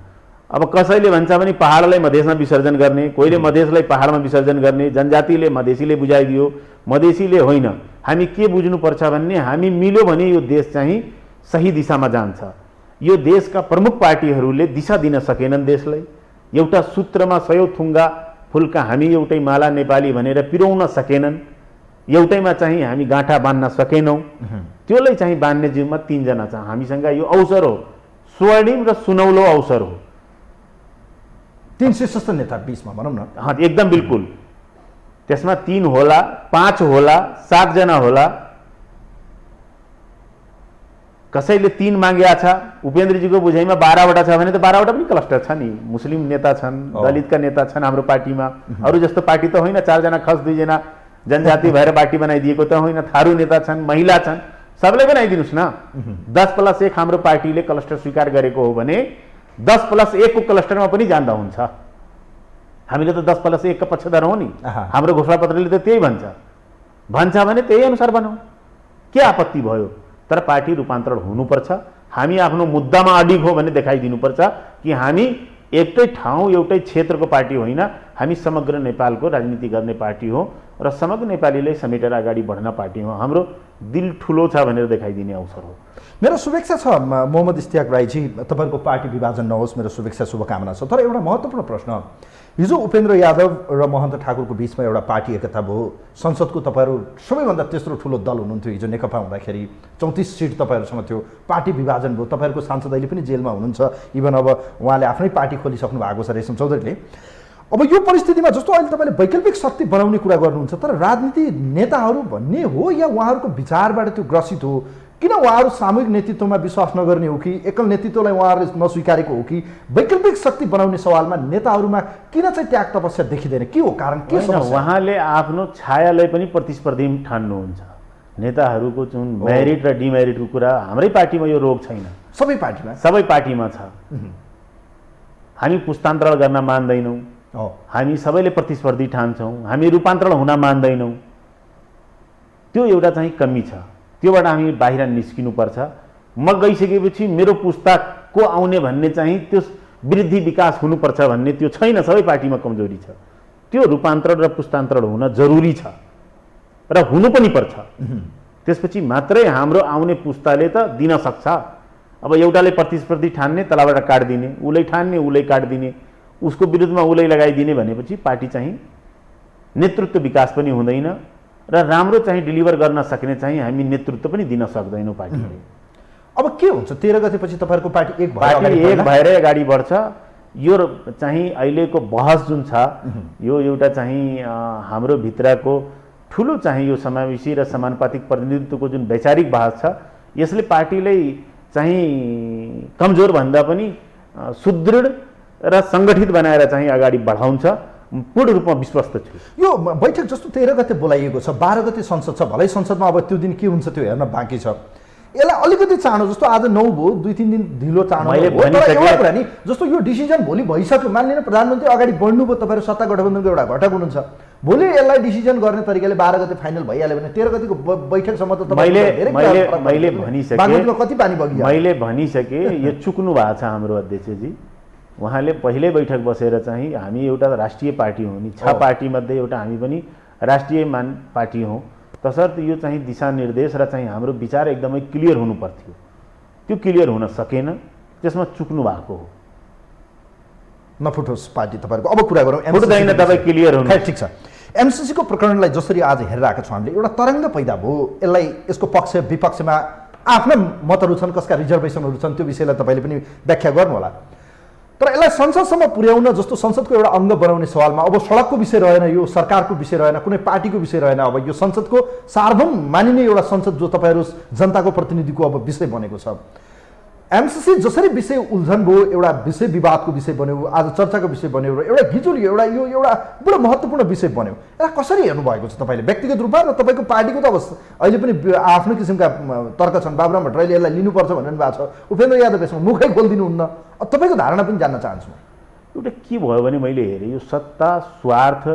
अब कसैले भन्छ भने पहाडलाई मधेसमा विसर्जन गर्ने, कोहीले मधेसलाई पहाडमा विसर्जन गर्ने, जनजातिले मधेसीले बुझाइदियो, मधेसीले होइन। हामी के बुझ्नुपर्छ भन्ने, हामी मिल्यो भने यो देश चाहिँ सही दिशामा जान्छ। यो देशका प्रमुख पार्टीहरूले दिशा दिन सकेनन् देशलाई। एउटा सूत्रमा 100 थुङ्गा फुलका हामी एउटै माला नेपाली भनेर पिरोउन सकेनन्। एउटैमा चाहिँ हामी गाँठा बाँध्न सकेनौँ। त्योलाई चाहिँ बाँध्ने जिम्मा 3 जना छ। हामीसँग यो अवसर हो, स्वर्णिम र सुनौलो अवसर हो। 3 शीर्षस्थ नेता बीचमा भनौँ न। हाँ, एकदम बिल्कुल। त्यसमा 3 होला, 5 होला, 7 जना होला। कसैले 3 मागेका छ, उपेन्द्रजीको बुझाइमा 12 वटा छ भने त 12 वटा पनि क्लस्टर छ नि। मुस्लिम नेता छन्, दलितका नेता छन् हाम्रो पार्टीमा। अरू जस्तो पार्टी त होइन, 4 जना खस 2 जना जनजाति भएर पार्टी बनाइदिएको त होइन। थारू नेता छन्, महिला छन्, सबले बनाइदिनुहोस् न। 10+1 हाम्रो पार्टीले क्लस्टर स्वीकार गरेको हो भने 10+1 को क्लस्टरमा पनि जाँदा हुन्छ। हामीले त 10+1 का पक्षधर हौँ नि। हाम्रो घोषणापत्रले त त्यही भन्छ भने त्यही अनुसार बनाऊ, के आपत्ति भयो? तर पार्टी रूपान्तरण हुनुपर्छ। हामी आफ्नो मुद्दामा अडिग हो भने देखाइदिनुपर्छ कि हामी एउटै ठाउँ एउटै क्षेत्रको पार्टी होइन, हामी समग्र नेपालको राजनीति गर्ने पार्टी हो र समग्र नेपालीलाई समेटेर अगाडि बढ्न पार्टी हो। हाम्रो दिल ठुलो छ भनेर देखाइदिने अवसर हो। मेरो शुभेच्छा छ मोहम्मद इस्तियाक राईजी, तपाईँको पार्टी विभाजन नहोस्, मेरो शुभेच्छा शुभकामना छ। तर एउटा महत्त्वपूर्ण प्रश्न, हिजो उपेन्द्र यादव र महन्त ठाकुरको बिचमा एउटा पार्टी एकता भयो। संसदको तपाईँहरू सबैभन्दा तेस्रो ठुलो दल हुनुहुन्थ्यो हिजो नेकपा हुँदाखेरि, 34 सिट तपाईँहरूसँग थियो। पार्टी विभाजन भयो, तपाईँहरूको सांसद अहिले पनि जेलमा हुनुहुन्छ, इभन अब उहाँले आफ्नै पार्टी खोलिसक्नु भएको छ रेशम चौधरीले। अब यो परिस्थितिमा जस्तो अहिले तपाईँले वैकल्पिक शक्ति बनाउने कुरा गर्नुहुन्छ, तर राजनीति नेताहरू भन्ने हो या उहाँहरूको विचारबाट त्यो ग्रसित हो? किन उहाँहरू सामूहिक नेतृत्वमा विश्वास नगर्ने हो कि एकल नेतृत्वलाई उहाँहरूले नस्वीकारेको हो कि वैकल्पिक शक्ति बनाउने सवालमा नेताहरूमा किन चाहिँ त्याग तपस्या देखिँदैन? के हो कारण? के समस्या? उहाँले आफ्नो छायालाई पनि प्रतिस्पर्धी ठान्नुहुन्छ। नेताहरूको जुन मेरिट र डिमेरिटको कुरा हाम्रै पार्टीमा यो रोग छैन, सबै पार्टीमा छ। हामी पुस्तान्तरण गर्न मान्दैनौँ, हामी सबैले प्रतिस्पर्धी ठान्छौँ, हामी रूपान्तरण हुन मान्दैनौँ। त्यो एउटा चाहिँ कमी छ, त्योबाट हामी बाहिर निस्किनुपर्छ। म गइसकेपछि मेरो पुस्ताको आउने भन्ने चाहिँ त्यो वृद्धि विकास हुनुपर्छ भन्ने त्यो छैन, सबै पार्टीमा कमजोरी छ। त्यो रूपान्तरण र पुस्तान्तरण हुन जरुरी छ र हुनु पनि पर्छ। त्यसपछि मात्रै हाम्रो आउने पुस्ताले त दिन सक्छ। अब एउटाले प्रतिस्पर्धी ठान्ने तलबाट काट्दिने, उसले ठान्ने उसले काट्दिने, उसको विरुद्धमा उसले लगाइदिने भनेपछि पार्टी चाहिँ नेतृत्व विकास पनि हुँदैन र राम्रो चाहिँ डिलिभर गर्न सक्ने चाहिँ हामी नेतृत्व पनि दिन सक्दैनौँ पार्टीले। अब के हुन्छ 13 गतेपछि तपाईँहरूको पार्टी एक भएरै अगाडि बढ्छ। यो चाहिँ अहिलेको बहस जुन छ यो एउटा चाहिँ हाम्रो भित्रको ठुलो चाहिँ यो समावेशी र समानुपातिक प्रतिनिधित्वको जुन वैचारिक बहस छ, यसले पार्टीलाई चाहिँ कमजोर भन्दा पनि सुदृढ र सङ्गठित बनाएर चाहिँ अगाडि बढाउँछ, पूर्ण रूपमा विश्वस्त छु। यो बैठक जस्तो 13 गते बोलाइएको छ, 12 गते संसद छ, भलै संसदमा अब त्यो दिन के हुन्छ त्यो हेर्न बाँकी छ। यसलाई अलिकति चाँडो, जस्तो आज 9 भयो, 2-3 दिन ढिलो चाँडो भयो। तर एउटा कुरा नि, जस्तो यो डिसिजन भोलि भइसक्यो, मान्दैन प्रधानमन्त्री अगाडि बढ्नुभयो, तपाईँहरू सत्ता गठबन्धनको एउटा घटक हुनुहुन्छ, भोलि यसलाई डिसिजन गर्ने तरिकाले 12 गते फाइनल भइहाल्यो भने 13 गतेको बैठकसम्म त मैले भनिसकेँ, कति पानी बग्यो? मैले भनिसकेँ, यो चुक्नु भएको छ हाम्रो अध्यक्षजी। उहाँले पहिल्यै बैठक बसेर चाहिँ हामी एउटा राष्ट्रिय पार्टी हो नि, 6 पार्टीमध्ये एउटा हामी पनि राष्ट्रिय पार्टी हौँ, तसर्थ यो चाहिँ दिशानिर्देश र चाहिँ हाम्रो विचार एकदमै क्लियर हुनु पर्थ्यो। त्यो क्लियर हुन सकेन, त्यसमा चुक्नु भएको हो। नफुटोस् पार्टी तपाईँहरूको। अब कुरा गरौँ, फुट्दैन, तपाईँ क्लियर हुनु। ठिक छ। एमसिसीको प्रकरणलाई जसरी आज हेरिरहेका छौँ हामीले, एउटा तरङ्ग पैदा भयो। यसलाई यसको पक्ष विपक्षमा आफ्ना मतहरू छन्, कसका रिजर्भेसनहरू छन्, त्यो विषयलाई तपाईँले पनि व्याख्या गर्नु होला। तर यसलाई संसदसम्म पुर्याउन, जस्तो संसदको एउटा अङ्ग बनाउने सवालमा अब सडकको विषय रहेन, यो सरकारको विषय रहेन, कुनै पार्टीको विषय रहेन, अब यो संसदको सार्वभौम मानिने एउटा संसद जो तपाईँहरू जनताको प्रतिनिधिको अब विषय बनेको छ। एमसिसी जसरी विषय उल्झन भयो, एउटा विषय विवादको विषय बन्यो, आज चर्चाको विषय बन्यो र एउटा घिचुली यो एउटा बडो महत्त्वपूर्ण विषय बन्यो। यसलाई कसरी हेर्नुभएको छ तपाईँले व्यक्तिगत रूपमा? र तपाईँको पार्टीको त अब अहिले पनि आफ्नो किसिमका तर्क छन्, बाबुराम भट्टराईले यसलाई लिनुपर्छ भन्नु भएको छ, उपेन्द्र यादव यसमा मुखै खोलिदिनुहुन्न। तपाईँको धारणा पनि जान्न चाहन्छु। एउटा के भयो भने मैले हेरेँ, यो सत्ता स्वार्थ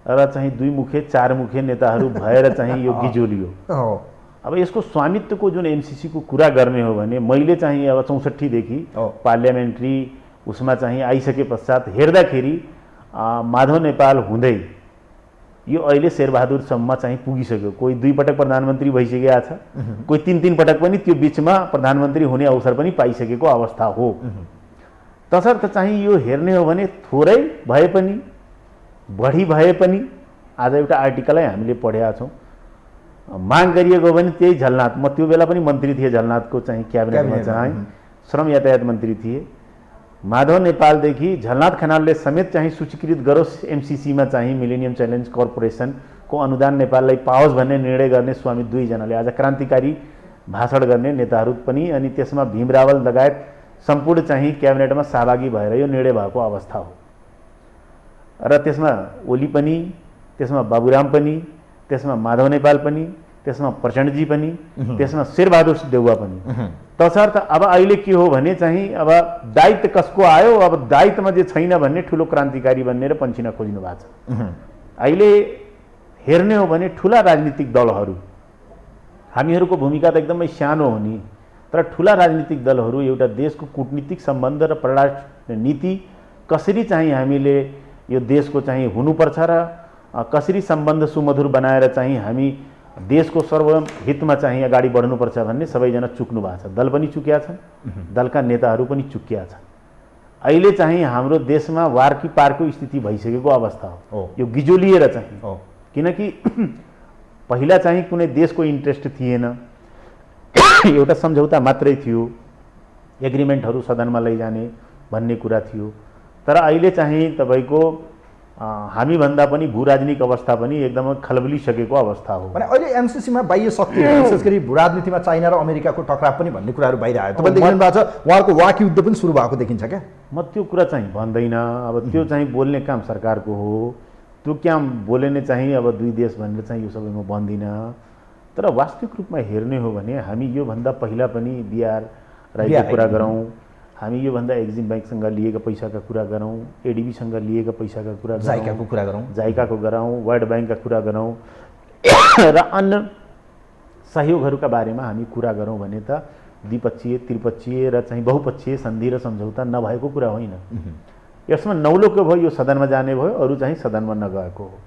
र चाहिँ 2 मुखे 4 मुखे नेताहरू भएर चाहिँ यो गिजोलियो। अब यसको स्वामित्वको जुन एमसिसीको कुरा गर्ने हो भने मैले चाहिँ अब 64 देखि पार्लियामेन्ट्री उसमा चाहिँ आइसके पश्चात हेर्दाखेरि माधव नेपाल हुँदै यो अहिले शेरबहादुरसम्म चाहिँ पुगिसक्यो। कोही 2 पटक प्रधानमन्त्री भइसकेका छ, कोही 3 पटक पनि त्यो बिचमा प्रधानमन्त्री हुने अवसर पनि पाइसकेको अवस्था हो। तसर्थ चाहिँ यो हेर्ने हो भने थोरै भए पनि बढी भए पनि, आज एउटा आर्टिकलै हामीले पढेका छौँ, माग गरिएको भने त्यही झलनाथ, म त्यो बेला पनि मन्त्री थिएँ झलनाथको चाहिँ क्याबिनेटमा चाहिँ श्रम यातायात मन्त्री थिए, माधव नेपालदेखि झलनाथ खनालले समेत चाहिँ सूचीकृत गरोस् एमसिसीमा चाहिँ मिलेनियम च्यालेन्ज कर्पोरेसनको अनुदान नेपाललाई पाओस् भन्ने निर्णय गर्ने स्वामी 2 जनाले आज क्रान्तिकारी भाषण गर्ने नेताहरू पनि, अनि त्यसमा भीम रावल लगायत सम्पूर्ण चाहिँ क्याबिनेटमा सहभागी भएर यो निर्णय भएको अवस्था हो। र त्यसमा ओली पनि, त्यसमा बाबुराम पनि, त्यसमा माधव नेपाल पनि, त्यसमा प्रचण्डजी पनि, त्यसमा शेरबहादुर देउवा पनि। तसर्थ अब अहिले के हो भने चाहिँ अब दायित्व कसको आयो, अब दायित्वमा जे छैन भन्ने ठुलो क्रान्तिकारी बन्ने र पन्छिन खोज्नु भएको छ। अहिले हेर्ने हो भने ठुला राजनीतिक दलहरू, हामीहरूको भूमिका त एकदमै सानो हो नि, तर ठुला राजनीतिक दलहरू एउटा देशको कूटनीतिक सम्बन्ध र परराष्ट्र नीति कसरी चाहिँ हामीले यो देशको चाहिँ हुनुपर्छ र कसरी सम्बन्ध सुमधुर बनाएर चाहिँ हामी देशको सर्वहितमा चाहिँ अगाडि बढ्नुपर्छ भन्ने सबैजना चुक्नु भएको छ। दल पनि चुकिया छन्, दलका नेताहरू पनि चुकिया छन्। अहिले चाहिँ हाम्रो देशमा वारकी पारको स्थिति भइसकेको अवस्था हो यो गिजोलिएर चाहिँ। किनकि पहिला चाहिँ कुनै देशको इन्ट्रेस्ट थिएन, एउटा सम्झौता मात्रै थियो, एग्रिमेन्टहरू सदनमा लैजाने भन्ने कुरा थियो। तर अहिले चाहिँ तपाईँको हामीभन्दा पनि भू राजनीतिक अवस्था पनि एकदमै खलबलिसकेको अवस्था हो। भने अहिले एमसिसीमा बाह्य शक्ति, विशेष गरी भू राजनीतिमा चाइना र अमेरिकाको टकराव पनि भन्ने कुराहरू बाहिर आयो। तपाईँले देख्नु भएको छ उहाँको वाक युद्ध पनि सुरु भएको देखिन्छ क्या? म त्यो कुरा चाहिँ भन्दैन, अब त्यो चाहिँ बोल्ने काम सरकारको हो, त्यो क्या बोल्ने चाहिँ अब दुई देश भनेर चाहिँ यो सबै म भन्दिनँ। तर वास्तविक रूपमा हेर्ने हो भने हामी योभन्दा पहिला पनि बिआर राईको कुरा गरौँ, हामी योभन्दा एक्जिम ब्याङ्कसँग लिएका पैसाका कुरा गरौँ, एडिबीसँग लिएका पैसाका कुरा गरौँ, जाइकाको गरौँ, वर्ल्ड ब्याङ्कका कुरा गरौँ र अन्य सहयोगहरूका बारेमा हामी कुरा गरौँ भने त द्विपक्षीय, त्रिपक्षीय र चाहिँ बहुपक्षीय सन्धि र सम्झौता नभएको कुरा होइन। यसमा नौलोको भयो, यो सदनमा जाने भयो, अरू चाहिँ सदनमा नगएको हो।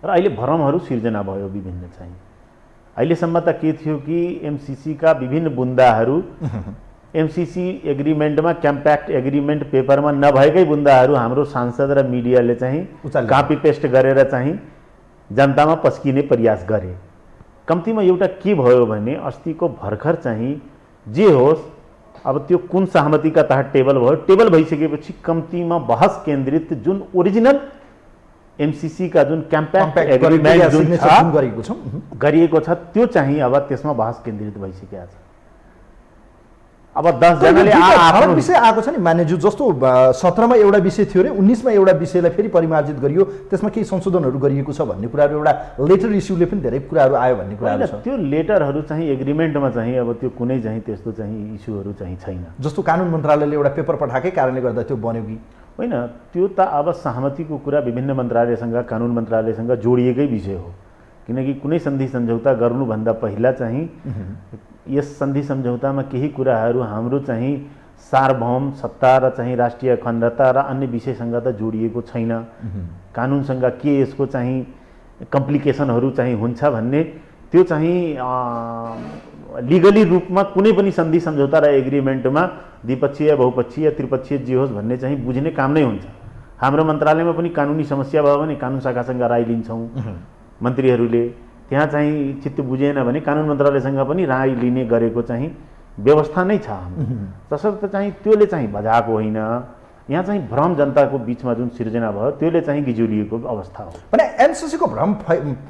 र अहिले भ्रमहरू सिर्जना भयो विभिन्न चाहिँ। अहिलेसम्म त के थियो कि एमसिसीका विभिन्न बुन्दाहरू एमसिसी एग्रिमेन्टमा, कम्प्याक्ट एग्रिमेन्ट पेपरमा नभएकै बुन्दाहरू हाम्रो सांसद र मिडियाले चाहिँ कपी पेस्ट गरेर चाहिँ जनतामा पस्किने प्रयास गरे। कम्तीमा एउटा के भयो भने अस्तिको भर्खर चाहिँ जे होस्, अब त्यो कुन सहमतिका तहत टेबल भयो, टेबल भइसकेपछि कम्तीमा बहस केन्द्रित जुन ओरिजिनल एमसिसी का जुन कम्प्याक्ट एग्रिमेन्ट जुन गरिएको छ त्यो चाहिँ अब त्यसमा बहस केन्द्रित भइसकेको छ। अब 10 जनाले आफ्नो विषय आएको छ नि मान्यज्यू, जस्तो 17 मा एउटा विषय थियो रे, 19 मा एउटा विषयलाई फेरि परिमार्जित गरियो, त्यसमा केही संशोधनहरू गरिएको छ भन्ने कुराहरू, एउटा लेटर इस्युले पनि धेरै कुराहरू आयो भन्ने कुराहरू छ। त्यो लेटरहरू चाहिँ एग्रिमेन्टमा चाहिँ अब त्यो कुनै चाहिँ त्यस्तो चाहिँ इस्युहरू चाहिँ छैन। जस्तो कानुन मन्त्रालयले एउटा पेपर पठाएकै कारणले गर्दा त्यो बन्यो कि होइन, त्यो त अब सहमतिको कुरा विभिन्न मन्त्रालयसँग, कानुन मन्त्रालयसँग जोडिएकै विषय हो। किनकि कुनै सन्धि सम्झौता गर्नुभन्दा पहिला चाहिँ यस सन्धि सम्झौतामा केही कुराहरू हाम्रो चाहिँ सार्वभौम सत्ता र चाहिँ राष्ट्रिय अखण्डता र अन्य विषयसँग त जोडिएको छैन। कानुनसँग के यसको चाहिँ कम्प्लिकेसनहरू चाहिँ हुन्छ भन्ने त्यो चाहिँ लिगली रूपमा कुनै पनि सन्धि सम्झौता र एग्रिमेन्टमा द्विपक्षीय, बहुपक्षीय, त्रिपक्षीय जे होस् भन्ने चाहिँ बुझ्ने काम नै हुन्छ। हाम्रो मन्त्रालयमा पनि कानुनी समस्या भयो भने कानुन शाखासँग राय लिन्छौँ मन्त्रीहरूले, त्यहाँ चाहिँ चित्त बुझेन भने कानुन मन्त्रालयसँग पनि राय लिने गरेको चाहिँ व्यवस्था नै छ। तसर्थ चाहिँ त्यसले चाहिँ बजाएको होइन, यहाँ चाहिँ भ्रम जनताको बीचमा जुन सिर्जना भयो त्यसले चाहिँ गिजुलिएको अवस्था हो। भने एमसिसीको भ्रम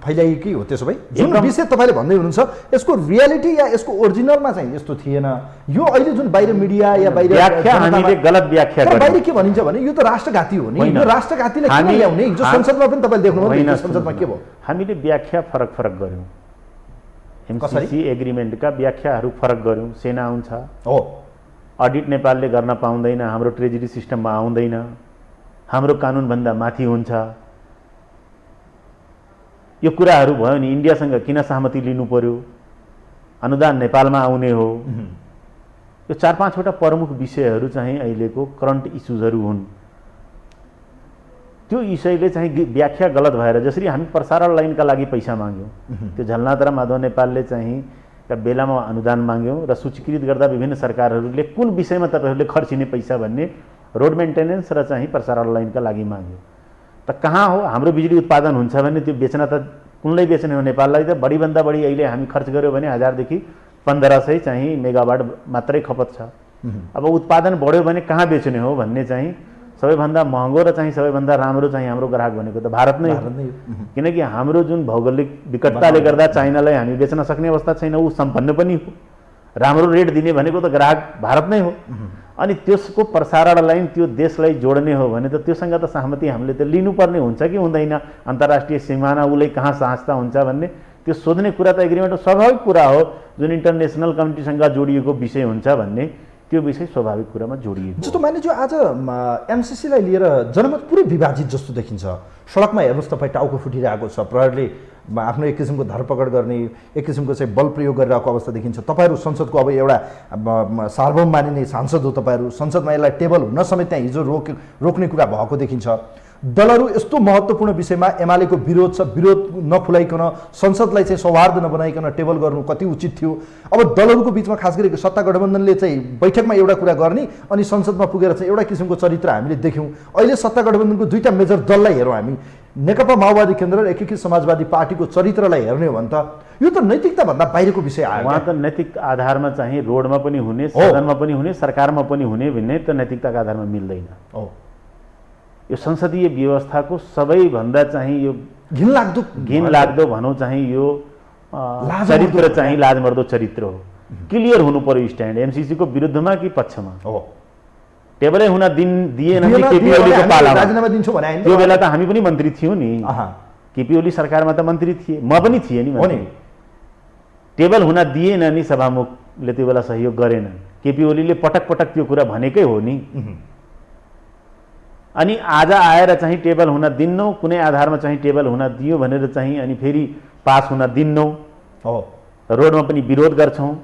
फैलाइएकै हो। त्यसो भए जुन विषय तपाईँले भन्दै हुनुहुन्छ यसको रियालिटी या यसको ओरिजिनलमा चाहिँ यस्तो थिएन, यो अहिले जुन बाहिर मिडिया या बाहिर व्याख्या हामीले गलत व्याख्या गर्यौं। बाहिर के भनिन्छ भने यो त राष्ट्रघाती हो नि, यो राष्ट्रघातीले किन ल्याउने, जो संसदमा पनि तपाईँले देख्नुभयो संसदमा के भयो, हामीले व्याख्या फरक गर्यौं। एमसिसी एग्रिमेन्टका व्याख्याहरू फरक गर्यौं। सेना आउँछ हो, अडिट नेपालले गर्न पाउँदैन, हाम्रो ट्रेजरी सिस्टममा आउँदैन, हाम्रो कानुनभन्दा माथि हुन्छ। यो कुराहरू भयो नि, इन्डियासँग किन सहमति लिनु पर्यो, अनुदान नेपालमा आउने हो, यो 4-5 वटा प्रमुख विषयहरू चाहिँ अहिलेको करन्ट इस्युजहरू हुन्। त्यो विषयले चाहिँ व्याख्या गलत भएर, जसरी हामी प्रसारण लाइनका लागि पैसा माग्यौँ, त्यो झलनाथ र माधव नेपालले चाहिँ बेलामा अनुदान माग्यौँ र सूचीकृत गर्दा विभिन्न सरकारहरूले कुन विषयमा तपाईँहरूले खर्चिने पैसा भन्ने रोड मेन्टेनेन्स र चाहिँ प्रसारण लाइनका लागि माग्यौँ। त कहाँ हो, हाम्रो बिजुली उत्पादन हुन्छ भने त्यो बेच्न त कुनलाई बेच्ने हो, नेपाललाई त बढीभन्दा बढी अहिले हामी खर्च गऱ्यौँ भने 1000 देखि 1500 चाहिँ मेगावाट मात्रै खपत छ। अब उत्पादन बढ्यो भने कहाँ बेच्ने हो भन्ने चाहिँ सबैभन्दा महँगो र चाहिँ सबैभन्दा राम्रो चाहिँ हाम्रो ग्राहक भनेको त भारत नै हो। किनकि हाम्रो जुन भौगोलिक विकटताले गर्दा चाइनालाई हामी बेच्न सक्ने अवस्था छैन, ऊ सम्पन्न पनि हो। राम्रो रेट दिने भनेको त ग्राहक भारत नै हो। अनि त्यसको प्रसारण लाइन त्यो देशलाई जोड्ने हो भने त त्योसँग त सहमति हामीले त लिनुपर्ने हुन्छ कि हुँदैन, अन्तर्राष्ट्रिय सीमाना उसले कहाँ साहसता हुन्छ भन्ने त्यो सोध्ने कुरा त एग्रिमेन्ट स्वाभाविक कुरा हो, जुन इन्टरनेसनल कम्युनिटीसँग जोडिएको विषय हुन्छ भन्ने त्यो विषय स्वाभाविक कुरामा जोडिएको। जस्तो मानिलियो आज एमसिसीलाई लिएर जनमत पुरै विभाजित जस्तो देखिन्छ। सडकमा हेर्नुहोस् तपाईँ टाउको फुटिरहेको छ, प्रहरीले आफ्नो एक किसिमको धरपकड गर्ने, एक किसिमको चाहिँ बल प्रयोग गरिरहेको अवस्था देखिन्छ। तपाईँहरू संसदको अब एउटा सार्वभौम मानिने सांसद हो, तपाईँहरू संसदमा यसलाई टेबल हुन समेत त्यहाँ हिजो रोक्ने कुरा भएको देखिन्छ। दलहरू यस्तो महत्त्वपूर्ण विषयमा एमालेको विरोध छ, विरोध नफुलाइकन संसदलाई चाहिँ सौहार्द नबनाइकन टेबल गर्नु कति उचित थियो। अब दलहरूको बिचमा खास गरी सत्ता गठबन्धनले चाहिँ बैठकमा एउटा कुरा गर्ने अनि संसदमा पुगेर चाहिँ एउटा किसिमको चरित्र हामीले देख्यौँ। अहिले सत्ता गठबन्धनको दुईटा मेजर दललाई हेरौँ हामी, नेकपा माओवादी केन्द्र र एकीकृत समाजवादी पार्टीको चरित्रलाई हेर्ने हो भने त यो त नैतिकताभन्दा बाहिरको विषय आयो। उहाँ त नैतिक आधारमा चाहिँ रोडमा पनि हुने, सदनमा पनि हुने, सरकारमा पनि हुने भन्ने त नैतिकताको आधारमा मिल्दैन। यो संसदीय व्यवस्थाको सबैभन्दा चाहिँ यो घिनलाग्दो भनौँ चाहिँ यो चरित्र चाहिँ लाजमर्दो चरित्र हो। क्लियर हुनु पर्यो स्ट्यान्ड, एमसिसीको विरुद्धमा कि पक्षमा। टेबलै हुन दिएन नि केपी ओलीको पालामा, राजीनामा दिन्छु भने त्यो बेला त हामी पनि मन्त्री थियौँ नि। केपी ओली सरकारमा त मन्त्री थिए, म पनि थिएँ नि मन्त्री। टेबल हुन दिएन नि, सभामुखले त्यो बेला सहयोग गरेनन्। केपी ओलीले पटक पटक त्यो कुरा भनेकै हो नि। अनि आज आएर चाहिँ टेबल हुन दिन्नौ, कुनै आधारमा चाहिँ टेबल हुन दियो भनेर चाहिँ अनि फेरि पास हुन दिन्नौ, रोडमा पनि विरोध गर्छौँ।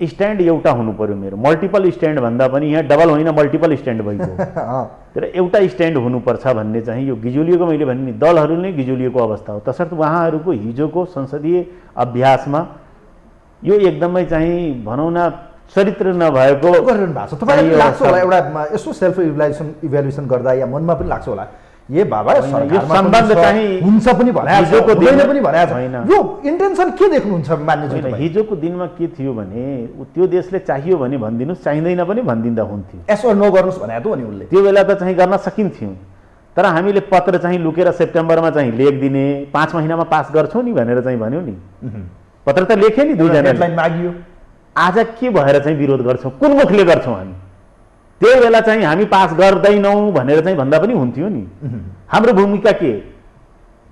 स्ट्यान्ड एउटा हुनु पर्यो मेरो, मल्टिपल स्ट्यान्ड भन्दा पनि यहाँ डबल होइन मल्टिपल स्ट्यान्ड भएको तर एउटा स्ट्यान्ड हुनुपर्छ भन्ने चाहिँ यो गिजोलिएको मैले भने नि दलहरू नै गिजोलिएको अवस्था हो। तसर्थ उहाँहरूको हिजोको संसदीय अभ्यासमा यो एकदमै चाहिँ भनौँ न चरित्र नभएको गरिरहनु भएको छ। तपाईँलाई लाग्छ होला एउटा यसो सेल्फ इभ्यालुएसन गर्दा या मनमा पनि लाग्छ होला ए बाबा यो सम्बन्ध चाहिँ हुन्छ पनि हिजोको दिनमा पनि भनेको छैन। यो इन्टेन्सन के देख्नुहुन्छ मान्यज्यू? हिजोको दिनमा के थियो भने त्यो देशले चाहियो भने भनिदिनुहोस्, चाहिँदैन पनि भनिदिँदा हुन्थ्यो। यसो नो गर्नुहोस् भने त नि उसले त्यो बेला त चाहिँ गर्न सकिन्थ्यो। तर हामीले पत्र चाहिँ लुकेर सेप्टेम्बरमा चाहिँ लेखिदिने, 5 महिनामा पास गर्छौँ नि भनेर चाहिँ भन्यो नि। पत्र त लेखे नि, 2 डेडलाइन मागियो। आज के भएर चाहिँ विरोध गर्छौँ, कुन मुखले गर्छौँ हामी? त्यही बेला चाहिँ हामी पास गर्दैनौँ भनेर चाहिँ भन्दा पनि हुन्थ्यो नि। हाम्रो भूमिका के?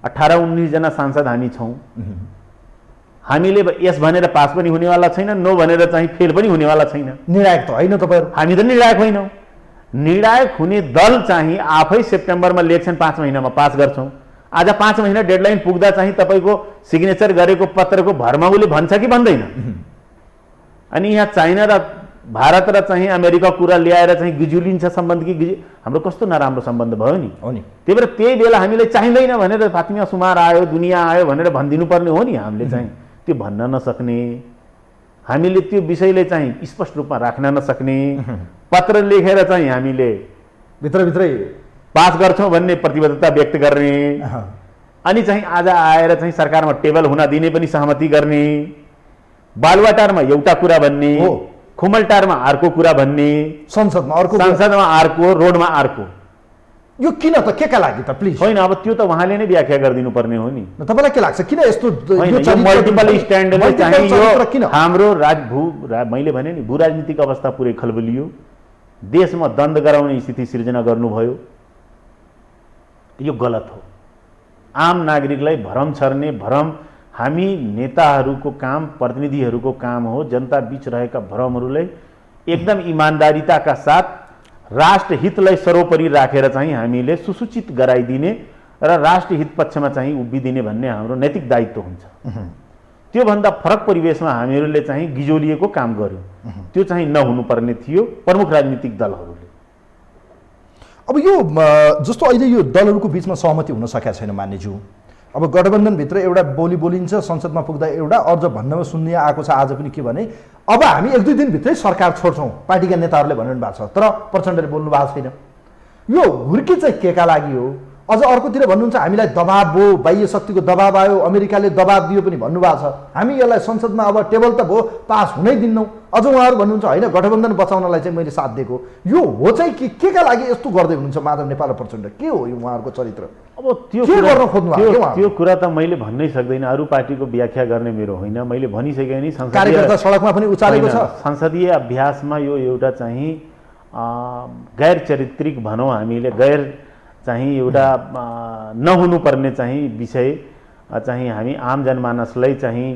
18-19 जना सांसद हामी छौँ। हामीले यस भनेर पास पनि हुनेवाला छैन, नो भनेर चाहिँ फेल पनि हुनेवाला छैन। निर्णायक त होइन तपाईँहरू, हामी त निर्णायक होइनौँ। निर्णायक हुने दल चाहिँ आफै सेप्टेम्बरमा लेख्छन् 5 महिनामा पास गर्छौँ। आज 5 महिना डेडलाइन पुग्दा चाहिँ तपाईँको सिग्नेचर गरेको पत्रको भरमा उसले भन्छ कि भन्दैन? अनि यहाँ चाइना र भारत र चाहिँ अमेरिका कुरा ल्याएर चाहिँ गिजुलिन्छ सम्बन्ध कि हाम्रो कस्तो नराम्रो सम्बन्ध भयो नि। त्यही भएर त्यही बेला हामीले चाहिँदैन भनेर फातिमा सुमार आयो, दुनियाँ आयो भनेर भनिदिनु पर्ने हो नि। हामीले चाहिँ त्यो भन्न नसक्ने, हामीले त्यो विषयले चाहिँ स्पष्ट रूपमा राख्न नसक्ने, पत्र लेखेर चाहिँ हामीले भित्रभित्रै पास गर्छौँ भन्ने प्रतिबद्धता व्यक्त गर्ने, अनि चाहिँ आज आएर चाहिँ सरकारमा टेबल हुन दिने पनि सहमति गर्ने, बालुवाटारमा एउटा कुरा भन्ने, खुमलटारमा अर्को कुरा भन्ने, संसदमा अर्को, संसदमा अर्को, रोडमा अर्को। यो किन त के का लागि त प्लिज? होइन, अब त्यो त उहाँले नै व्याख्या गरिदिनु पर्ने हो नि। तपाईँलाई के लाग्छ किन यस्तो मल्टिपल स्ट्यान्डले चाहिँ यो हाम्रो मैले भने नि भू राजनीतिक अवस्था पुरै खलबलियो, देशमा द्वन्द्व गराउने स्थिति सिर्जना गर्नुभयो। यो गलत हो। आम नागरिकलाई भ्रम छर्ने, भ्रम हामी नेताहरूको काम, प्रतिनिधिहरूको काम हो जनता बीच रहेका भ्रमहरूलाई एकदम इमान्दारिताका साथ राष्ट्र हितलाई सर्वोपरि राखेर चाहिँ हामीले सुसूचित गराइदिने र राष्ट्र हित पक्षमा चाहिँ उभिदिने भन्ने हाम्रो नैतिक दायित्व हुन्छ। त्योभन्दा फरक परिवेशमा हामीहरूले चाहिँ गिजोलिएको काम गर्यौँ। त्यो चाहिँ नहुनुपर्ने थियो प्रमुख राजनीतिक दलहरूले। अब यो जस्तो अहिले यो दलहरूको बिचमा सहमति हुन सकेका छैन मान्यज्यू। अब गठबन्धनभित्र एउटा बोली बोलिन्छ, संसदमा पुग्दा एउटा, अझ भन्नमा सुन्ने आएको छ आज पनि के भने अब हामी 1-2 दिनभित्रै सरकार छोड्छौँ पार्टीका नेताहरूले भनिरहनु भएको छ। तर प्रचण्डले बोल्नु भएको छैन। यो हुर्की चाहिँ के का लागि हो? अझ अर्कोतिर भन्नुहुन्छ हामीलाई दबाब भयो, बाह्य शक्तिको दबाब आयो, अमेरिकाले दबाब दियो पनि भन्नुभएको छ। हामी यसलाई संसदमा अब टेबल त भयो, पास हुनै दिन्नौँ। अझ उहाँहरू भन्नुहुन्छ होइन गठबन्धन बचाउनलाई चाहिँ मैले साथ दिएको। यो हो चाहिँ के का लागि यस्तो गर्दै हुनुहुन्छ माधव नेपाल र प्रचण्ड? के हो यो उहाँहरूको चरित्र? अब त्यो कुरा त मैले भन्नै सक्दैन। अरू पार्टीको व्याख्या गर्ने मेरो होइन। मैले भनिसकेँ नि, कार्यकर्ता सडकमा पनि उचालेको छ। संसदीय अभ्यासमा यो एउटा चाहिँ गैर चरित्रिक भनौँ हामीले, गैर चाहिँ एउटा नहुनुपर्ने चाहिँ विषय चाहिँ हामी आम जनमानसलाई चाहिँ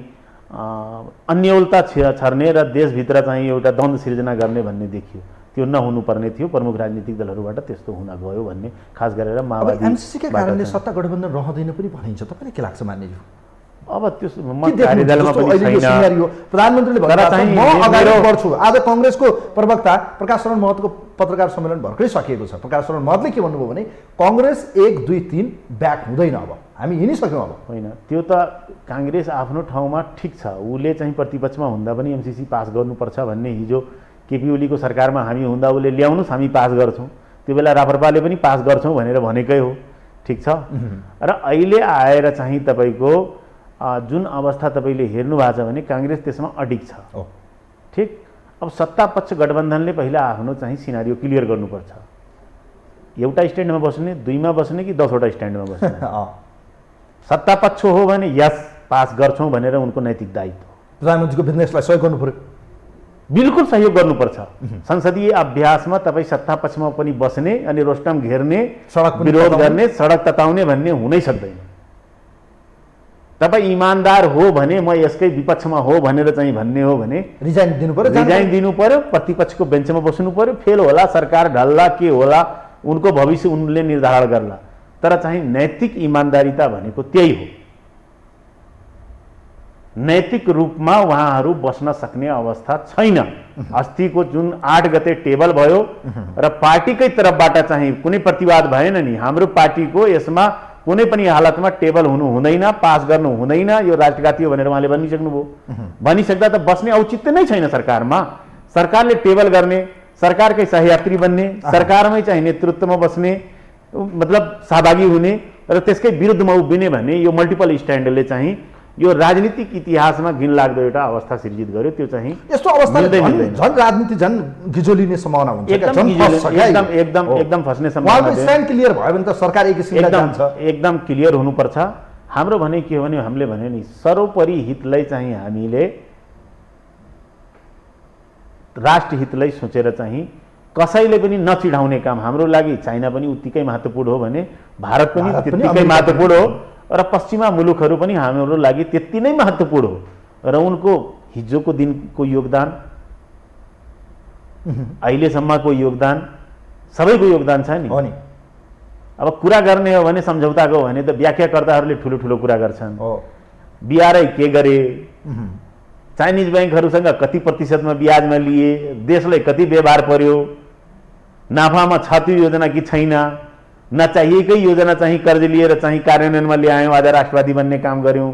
अन्यलता छर्ने र देशभित्र चाहिँ एउटा द्वन्द्व सिर्जना गर्ने भन्ने देखियो। त्यो नहुनुपर्ने थियो, प्रमुख राजनीतिक दलहरूबाट त्यस्तो हुन गयो भन्ने, खास गरेर माओवादी एमसीसीका कारणले सत्ता गठबन्धन रहँदैन पनि भनिन्छ। तपाईँलाई के लाग्छ मान्यज्यू? अब त्यो म कार्यदलमा पनि छैन। प्रधानमन्त्रीले म अगाडि बढ्छु। आज कङ्ग्रेसको प्रवक्ता प्रकाश शरण महतको पत्रकार सम्मेलन भर्खरै सकिएको छ। प्रकाश शरण महतले के भन्नुभयो भने काङ्ग्रेस 1 2 3 ब्याक हुँदैन, अब हामी हिँडिसक्यौँ। अब होइन, त्यो त काङ्ग्रेस आफ्नो ठाउँमा ठिक छ, उसले चाहिँ प्रतिपक्षमा हुँदा पनि एमसीसी पास गर्नुपर्छ भन्ने हिजो केपी ओलीको सरकारमा हामी हुँदा उसले ल्याउनुहोस् हामी पास गर्छौँ, त्यो बेला राप्रपाले पनि पास गर्छौँ भनेर भनेकै हो, ठिक छ। र अहिले आएर चाहिँ तपाईँको जुन अवस्था तपाईँले हेर्नु भएको छ भने काङ्ग्रेस त्यसमा अडिग छ, ठिक। अब सत्ता पक्ष गठबन्धनले पहिला आफ्नो चाहिँ सिनारियो क्लियर गर्नुपर्छ। एउटा स्ट्यान्डमा बस्ने, 2मा बस्ने कि 10वटा स्ट्यान्डमा बस्ने? सत्ता पक्ष हो भने यस पास गर्छौँ भनेर उनको नैतिक दायित्व। प्रधानमन्त्रीको बिजनेसलाई सहयोग गर्नु पर्यो, बिल्कुल सहयोग गर्नुपर्छ। संसदीय अभ्यासमा तपाईँ सत्ता पक्षमा पनि बस्ने अनि रोस्टम घेर्ने, सडक विरोध गर्ने, सडक तताउने भन्ने हुनै सक्दैन। तपाईँ इमान्दार हो भने म यसकै विपक्षमा हो भनेर चाहिँ भन्ने हो भने रिजाइन दिनु पर्यो, रिजाइन दिनु पर्यो, प्रतिपक्षको बेन्चमा बस्नु पर्यो। फेल होला, सरकार ढल्ला, के होला उनको भविष्य उनले निर्धारण गर्ला। तर चाहिँ नैतिक इमान्दारिता भनेको त्यही हो। नैतिक रूपमा उहाँहरू बस्न सक्ने अवस्था छैन। अस्तिको जुन 8 गते टेबल भयो र पार्टीकै तर्फबाट चाहिँ कुनै प्रतिवाद भएन नि, हाम्रो पार्टीको यसमा कुनै पनि हालतमा टेबल हुनु हुँदैन, पास गर्नु हुँदैन, यो राष्ट्रघाती हो भनेर उहाँले भनिसक्नुभयो। भनिसक्दा त बस्ने औचित्य नै छैन सरकारमा। सरकारले टेबल गर्ने, सरकारकै सहयात्री बन्ने, सरकारमै चाहिँ नेतृत्वमा बस्ने, मतलब सहभागी हुने र त्यसकै विरुद्धमा उभिने भन्ने यो मल्टिपल स्ट्यान्डले चाहिँ यो राजनीतिक इतिहासमा घिनलाग्दो एउटा अवस्था सिर्जित गर्यो। त्यो चाहिँ यस्तो अवस्थाले झन् राजनीति झन् गिजोलिने सम्भावना हुन्छ। एकदम फस्ने सम्भावना छ। स्ट्यान्ड क्लियर भयो भने त सरकार एक किसिमले जान्छ। एकदम क्लियर हुनुपर्छ। हाम्रो भने के हो भने हामीले भने नि सर्वोपरि हितलाई चाहिँ हामीले राष्ट्र हितलाई सोचेर चाहिँ कसैले पनि नचिढाउने काम हाम्रो लागि चाइना पनि उत्तिकै महत्त्वपूर्ण हो भने भारत पनि त्यत्तिकै महत्त्वपूर्ण हो र पश्चिमा मुलुकहरू पनि हाम्रो लागि त्यति नै महत्त्वपूर्ण हो। र उनको हिजोको दिनको योगदान, अहिलेसम्मको योगदान, सबैको योगदान छ नि। अब कुरा गर्ने हो भने सम्झौताको हो भने त व्याख्याकर्ताहरूले ठुलो ठुलो कुरा गर्छन्। बिआरआई के गरे, चाइनिज ब्याङ्कहरूसँग कति प्रतिशतमा ब्याजमा लिए, देशलाई कति व्यवहार पर्यो, नाफामा छ त्यो योजना कि छैन, नचाहिएकै योजना चाहिँ कर्ज लिएर चाहिँ कार्यान्वयनमा ल्यायौँ, आज राष्ट्रवादी बन्ने काम गऱ्यौँ,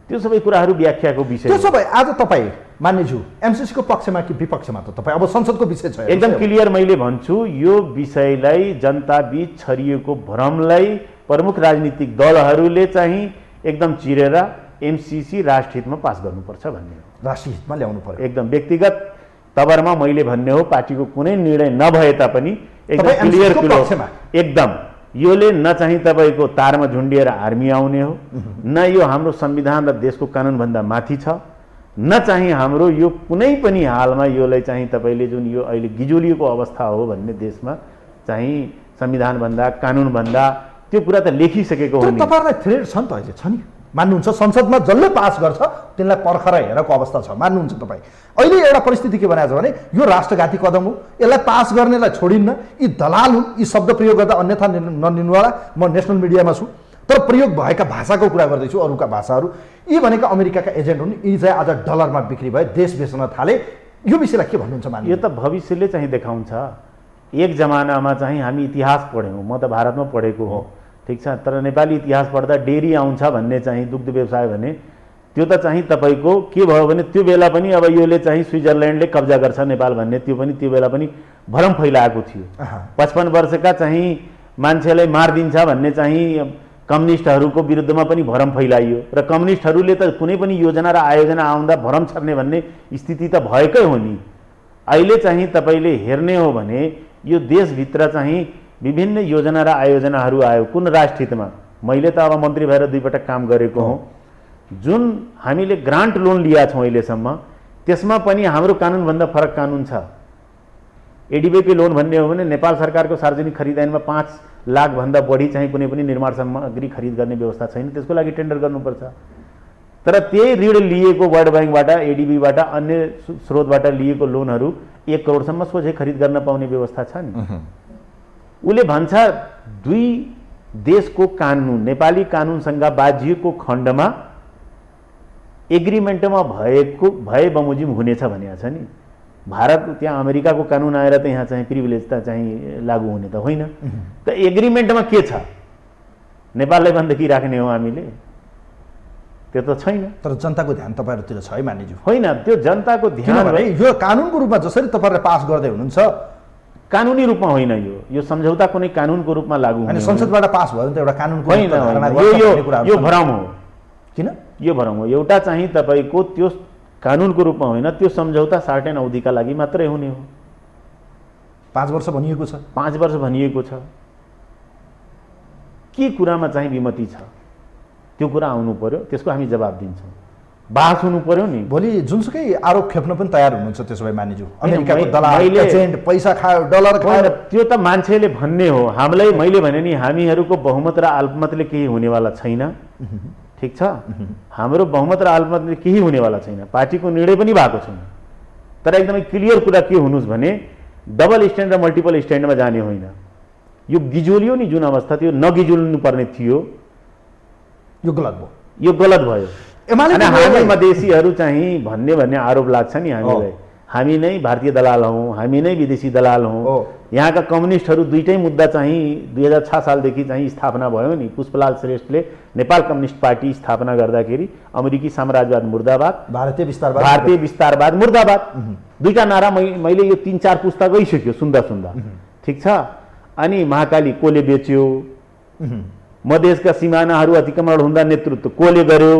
त्यो सबै कुराहरू व्याख्याको विषय। त्यो सबै आज तपाईँ मान्यज्यू एमसीसीको पक्षमा कि विपक्षमा त तपाईँ अब संसदको विषय छ। एकदम क्लियर मैले भन्छु, यो विषयलाई जनता बीच छरिएको भ्रमलाई प्रमुख राजनीतिक दलहरूले चाहिँ एकदम चिरेर एमसीसी राष्ट्रहितमा पास गर्नुपर्छ भन्ने हो, राष्ट्रहितमा ल्याउनु पर्यो। एकदम व्यक्तिगत तवरमा मैले भन्ने हो, पार्टीको कुनै निर्णय नभए तापनि एकदम क्लियर एकदम योले न चाहिँ तपाईँको तारमा झुन्डिएर आर्मी आउने हो, न यो हाम्रो संविधान र देशको कानुनभन्दा माथि छ, न चाहिँ हाम्रो यो कुनै पनि हालमा योलाई चाहिँ तपाईँले जुन यो अहिले गिजोलिएको अवस्था हो भन्ने देशमा चाहिँ संविधानभन्दा कानुनभन्दा त्यो कुरा त लेखिसकेको हो नि। तपाईँहरूलाई थ्रेड छ नि त अहिले, छ नि, मान्नुहुन्छ? संसदमा जसले पास गर्छ त्यसलाई पर्खर हेरेको अवस्था छ, मान्नुहुन्छ तपाईँ? अहिले एउटा परिस्थिति के बनाएको छ भने यो राष्ट्रघाती कदम हो, यसलाई पास गर्नेलाई छोडिन्न, यी दलाल हुन्, यी शब्द प्रयोग गर्दा अन्यथा नलिनुवाला। म नेसनल मिडियामा छु तर प्रयोग भएका भाषाको कुरा गर्दैछु, अरूका भाषाहरू। यी भनेका अमेरिकाका एजेन्ट हुन्, यी चाहिँ आज डलरमा बिक्री भए, देश बेच्न थाले। यो विषयलाई के भन्नुहुन्छ मान्नु? यो त भविष्यले चाहिँ देखाउँछ। एक जमानामा चाहिँ हामी इतिहास पढ्यौँ, म त भारतमा पढेको हो, ठिक छ, तर नेपाली इतिहास पढ्दा डेरी आउँछ भन्ने चाहिँ दुग्ध व्यवसाय भने त्यो त चाहिँ तपाईँको के भयो भने त्यो बेला पनि अब योले चाहिँ स्विजरल्यान्डले कब्जा गर्छ नेपाल भन्ने त्यो पनि त्यो बेला पनि भरम फैलाएको थियो। 55 वर्षका चाहिँ मान्छेलाई मारिदिन्छ भन्ने चाहिँ कम्युनिस्टहरूको विरुद्धमा पनि भरम फैलाइयो र कम्युनिस्टहरूले त कुनै पनि योजना र आयोजना आउँदा भरम छर्ने भन्ने स्थिति त भएकै हो नि। अहिले चाहिँ तपाईँले हेर्ने हो भने यो देशभित्र चाहिँ विभिन्न योजना र आयोजनाहरू आयो, कुन राष्ट्रहितमा। मैले त अब मन्त्री भएर 2 पटक काम गरेको हुँ। जुन हामीले ग्रान्ट लोन लिया छौँ अहिलेसम्म त्यसमा पनि हाम्रो कानुनभन्दा फरक कानुन छ। एडिबीकै लोन भन्ने हो भने नेपाल सरकारको सार्वजनिक खरिद ऐनमा 5 लाखभन्दा बढी चाहिँ कुनै पनि निर्माण सामग्री खरिद गर्ने व्यवस्था छैन, त्यसको लागि टेन्डर गर्नुपर्छ। तर त्यही ऋण लिएको वर्ल्ड ब्याङ्कबाट, एडिबीबाट, अन्य स्रोतबाट लिएको लोनहरू 1 करोडसम्म सोझै खरिद गर्न पाउने व्यवस्था छ नि। उसले भन्छ दुई देशको कानुन, नेपाली कानुनसँग बाजिएको खण्डमा एग्रिमेन्टमा भए बमोजिम हुनेछ भनेको छ नि। भारत त्यहाँ अमेरिकाको कानुन आएर त यहाँ चाहिँ प्रिभिलेज त चाहिँ लागू हुने त होइन। त एग्रिमेन्टमा के छ? नेपाललाई बन्दकी राख्ने हो हामीले? त्यो त छैन। तर जनताको ध्यान तपाईँहरूतिर छ है मानिज्यू? होइन, त्यो जनताको ध्यान यो कानुनको रूपमा जसरी तपाईँहरूले पास गर्दै हुनुहुन्छ, कानुनी रूपमा होइन, यो सम्झौता कुनै कानुनको रूपमा लागू होइन। संसदबाट पास भयो भने त एउटा कानुनको होइन, यो भ्रम हो। किन? यो भ्रम हो। एउटा चाहिँ तपाईँको त्यो कानुनको रूपमा होइन, त्यो सम्झौता सर्टेन अवधिका लागि मात्रै हुने हो। 5 वर्ष भनिएको छ। 5 वर्ष भनिएको छ। के कुरामा चाहिँ विमति छ त्यो कुरा आउनु पर्यो, त्यसको हामी जवाब दिन्छौँ। बहस हुनु पर्यो नि। भोलि जुनसुकै आरोप खेप्न पनि तयार हुनुहुन्छ त्यसो भए मानिज्यू? अमेरिकाको दलाल, एजेन्ट, पैसा खायो, डलर खायो, त्यो त मान्छेले भन्ने हो। हामीलाई, मैले भने नि, हामीहरूको बहुमत र अल्पमतले केही हुनेवाला छैन। ठिक छ, हाम्रो बहुमत र अल्पमतले केही हुनेवाला छैन। पार्टीको निर्णय पनि भएको छैन। तर एकदमै क्लियर कुरा के हुनुहोस् भने डबल स्ट्यान्ड र मल्टिपल स्ट्यान्डमा जाने होइन। यो गिजोलियो नि जुन अवस्था थियो, नगिजोल्नु पर्ने थियो, यो गलत भयो। यो गलत भयो। हामी मधेसीहरू चाहिँ भन्ने आरोप लाग्छ नि हामीलाई, हामी नै भारतीय दलाल हौँ, हामी नै विदेशी दलाल हौँ। यहाँका कम्युनिस्टहरू दुईटै मुद्दा चाहिँ 2006 सालदेखि चाहिँ स्थापना भयो नि। पुष्पलाल श्रेष्ठले नेपाल कम्युनिस्ट पार्टी स्थापना गर्दाखेरि अमेरिकी साम्राज्यवाद मुर्दाबाद, भारतीय विस्तारवाद मुर्दाबाद, दुईटा नारा मैले यो 3-4 पुस्ता गइसक्यो सुन्दा। ठिक छ। अनि महाकाली कोले बेच्यो, मधेसका सिमानाहरू अतिक्रमण हुँदा नेतृत्व कोले गर्यो,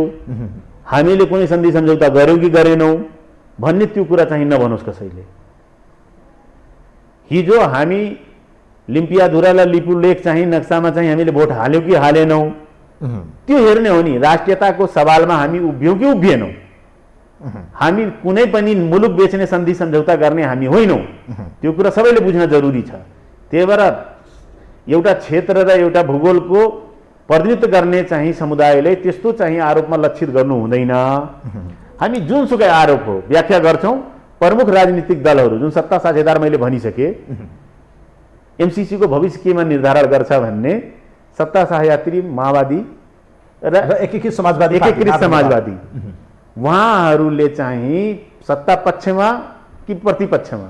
हामीले कुनै सन्धि सम्झौता गर्यौँ कि गरेनौँ भन्ने त्यो कुरा चाहिँ नभनोस् कसैले। हिजो हामी लिम्पियाधुरा र लिपुलेख चाहिँ नक्सामा चाहिँ हामीले भोट हाल्यौँ कि हालेनौँ त्यो हेर्ने हो नि। राष्ट्रियताको सवालमा हामी उभियौँ कि उभिएनौँ? हामी कुनै पनि मुलुक बेच्ने सन्धि सम्झौता गर्ने हामी होइनौँ। त्यो कुरा सबैले बुझ्न जरुरी छ। त्यही भएर एउटा क्षेत्र र एउटा भूगोलको प्रतिनिधित्व गर्ने चाहिँ समुदायले त्यस्तो चाहिँ आरोपमा लक्षित गर्नु हुँदैन। हामी जुनसुकै आरोप हो व्याख्या गर्छौँ। प्रमुख राजनीतिक दलहरू जुन सत्ता साझेदार मैले भनिसकेँ, एमसीसीको भविष्य केमा निर्धारण गर्छ भन्ने सत्ता सहयात्री माओवादी र एकीकृत समाजवादी उहाँहरूले चाहिँ सत्ता पक्षमा कि प्रतिपक्षमा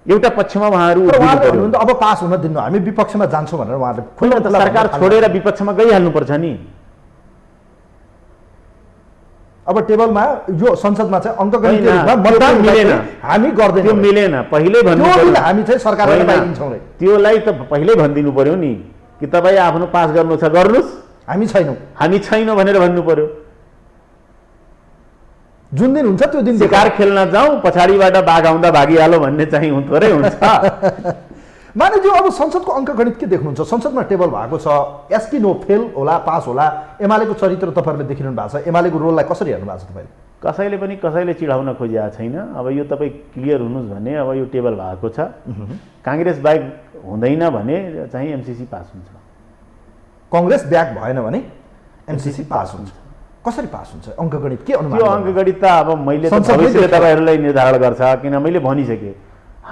एउटा पक्षमा उहाँहरू अब पास हुन दिनु, हामी विपक्षमा जान्छौँ भनेर उहाँहरूले सरकार छोडेर विपक्षमा गइहाल्नुपर्छ नि। अब टेबलमा यो संसदमा चाहिँ अङ्कगणित रूपमा मतदान मिलेन, हामी गर्दैनौँ, त्यो मिलेन। पहिले भन्नु पर्यो, हामी चाहिँ सरकारलाई बाहिरिन्छौँ रे। त्योलाई त पहिले भनिदिनु पर्यो नि कि तपाईँ आफ्नो पास गर्नु छ गर्नुहोस्, हामी छैनौँ भनेर भन्नु पर्यो। जुन दिन हुन्छ त्यो दिन शिकार खेल्न जाउँ, पछाडिबाट बाघ आउँदा भागिहालो भन्ने चाहिँ थोरै हुन्छ। मानिज्यू अब संसदको अङ्कगणित के देख्नुहुन्छ? संसदमा टेबल भएको छ, एस कि नो, फेल होला, पास होला? एमालेको चरित्र तपाईँहरूले देखिरहनु भएको छ, एमालेको रोललाई कसरी हेर्नु भएको छ तपाईँले? कसैले पनि कसैले चिढाउन खोजिएको छैन। अब यो तपाईँ क्लियर हुनुहोस् भने अब यो टेबल भएको छ, काङ्ग्रेस ब्याक हुँदैन भने चाहिँ एमसीसी पास हुन्छ, कङ्ग्रेस ब्याक भएन भने एमसीसी पास हुन्छ। कसरी पास हुन्छ? अङ्कगणित के अनुमान? त्यो अङ्कगणित त अब मैले भविष्यले तपाईँहरूलाई निर्धारण गर्छ। किन मैले भनिसकेँ,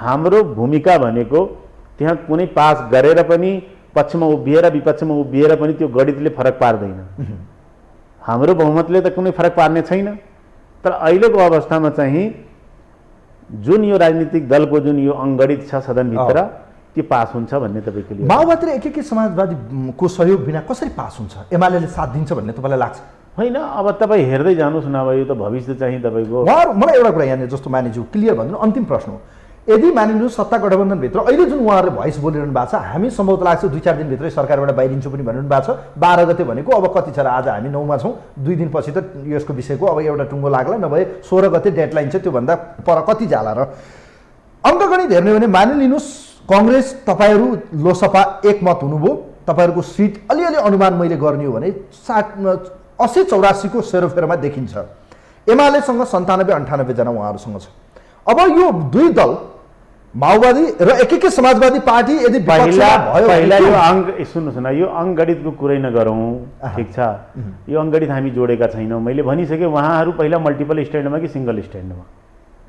हाम्रो भूमिका भनेको त्यहाँ कुनै पास गरेर पनि पक्षमा उभिएर विपक्षमा उभिएर पनि त्यो गणितले फरक पार्दैन। हाम्रो बहुमतले त कुनै फरक पार्ने छैन। तर अहिलेको अवस्थामा चाहिँ जुन यो राजनीतिक दलको जुन यो अङ्गणित छ सदनभित्र त्यो पास हुन्छ भन्ने तपाईँको माओवादी र एकीकृत समाजवादीको सहयोग बिना कसरी पास हुन्छ? एमाले साथ दिन्छ भन्ने तपाईँलाई लाग्छ? होइन, अब तपाईँ हेर्दै जानुहोस् न। अब यो त भविष्य चाहिँ तपाईँको। मलाई एउटा कुरा यहाँनिर जस्तो मानिज्यू क्लियर भनिदिनु, अन्तिम प्रश्न हो। यदि मानिलिनु सत्ता गठबन्धनभित्र अहिले जुन उहाँहरूले भोइस बोलिरहनु भएको छ, हामी सम्भवतः लाग्छ 2-4 दिनभित्रै सरकारबाट बाहिरिन्छौँ पनि भनिरहनु भएको छ। 12 गते भनेको अब कति छ र? आज हामी 9मा छौँ। 2 दिनपछि त यसको विषयको अब एउटा टुङ्गो लाग्ला, नभए 16 गते डेडलाइन छ, त्योभन्दा पर कति जाला र? अङ्कगणित हेर्ने हो भने मानिलिनुहोस् कङ्ग्रेस, तपाईँहरू लोसपा एकमत हुनुभयो, तपाईँहरूको सिट अलिअलि अनुमान मैले गर्ने हो भने 80-84 को सेरोफेरोमा देखिन्छ। एमालेसँग 97-98 जना उहाँहरूसँग छ। अब यो दुई दल माओवादी र एकीकृत समाजवादी पार्टी यदि पहिला यो अङ्क सुन्नुहोस् न, यो अङ्कगणितको कुरै नगरौँ, ठिक छ? यो अङ्कगणित हामी जोडेका छैनौँ। मैले भनिसकेँ, उहाँहरू पहिला मल्टिपल स्ट्यान्डमा कि सिङ्गल स्ट्यान्डमा?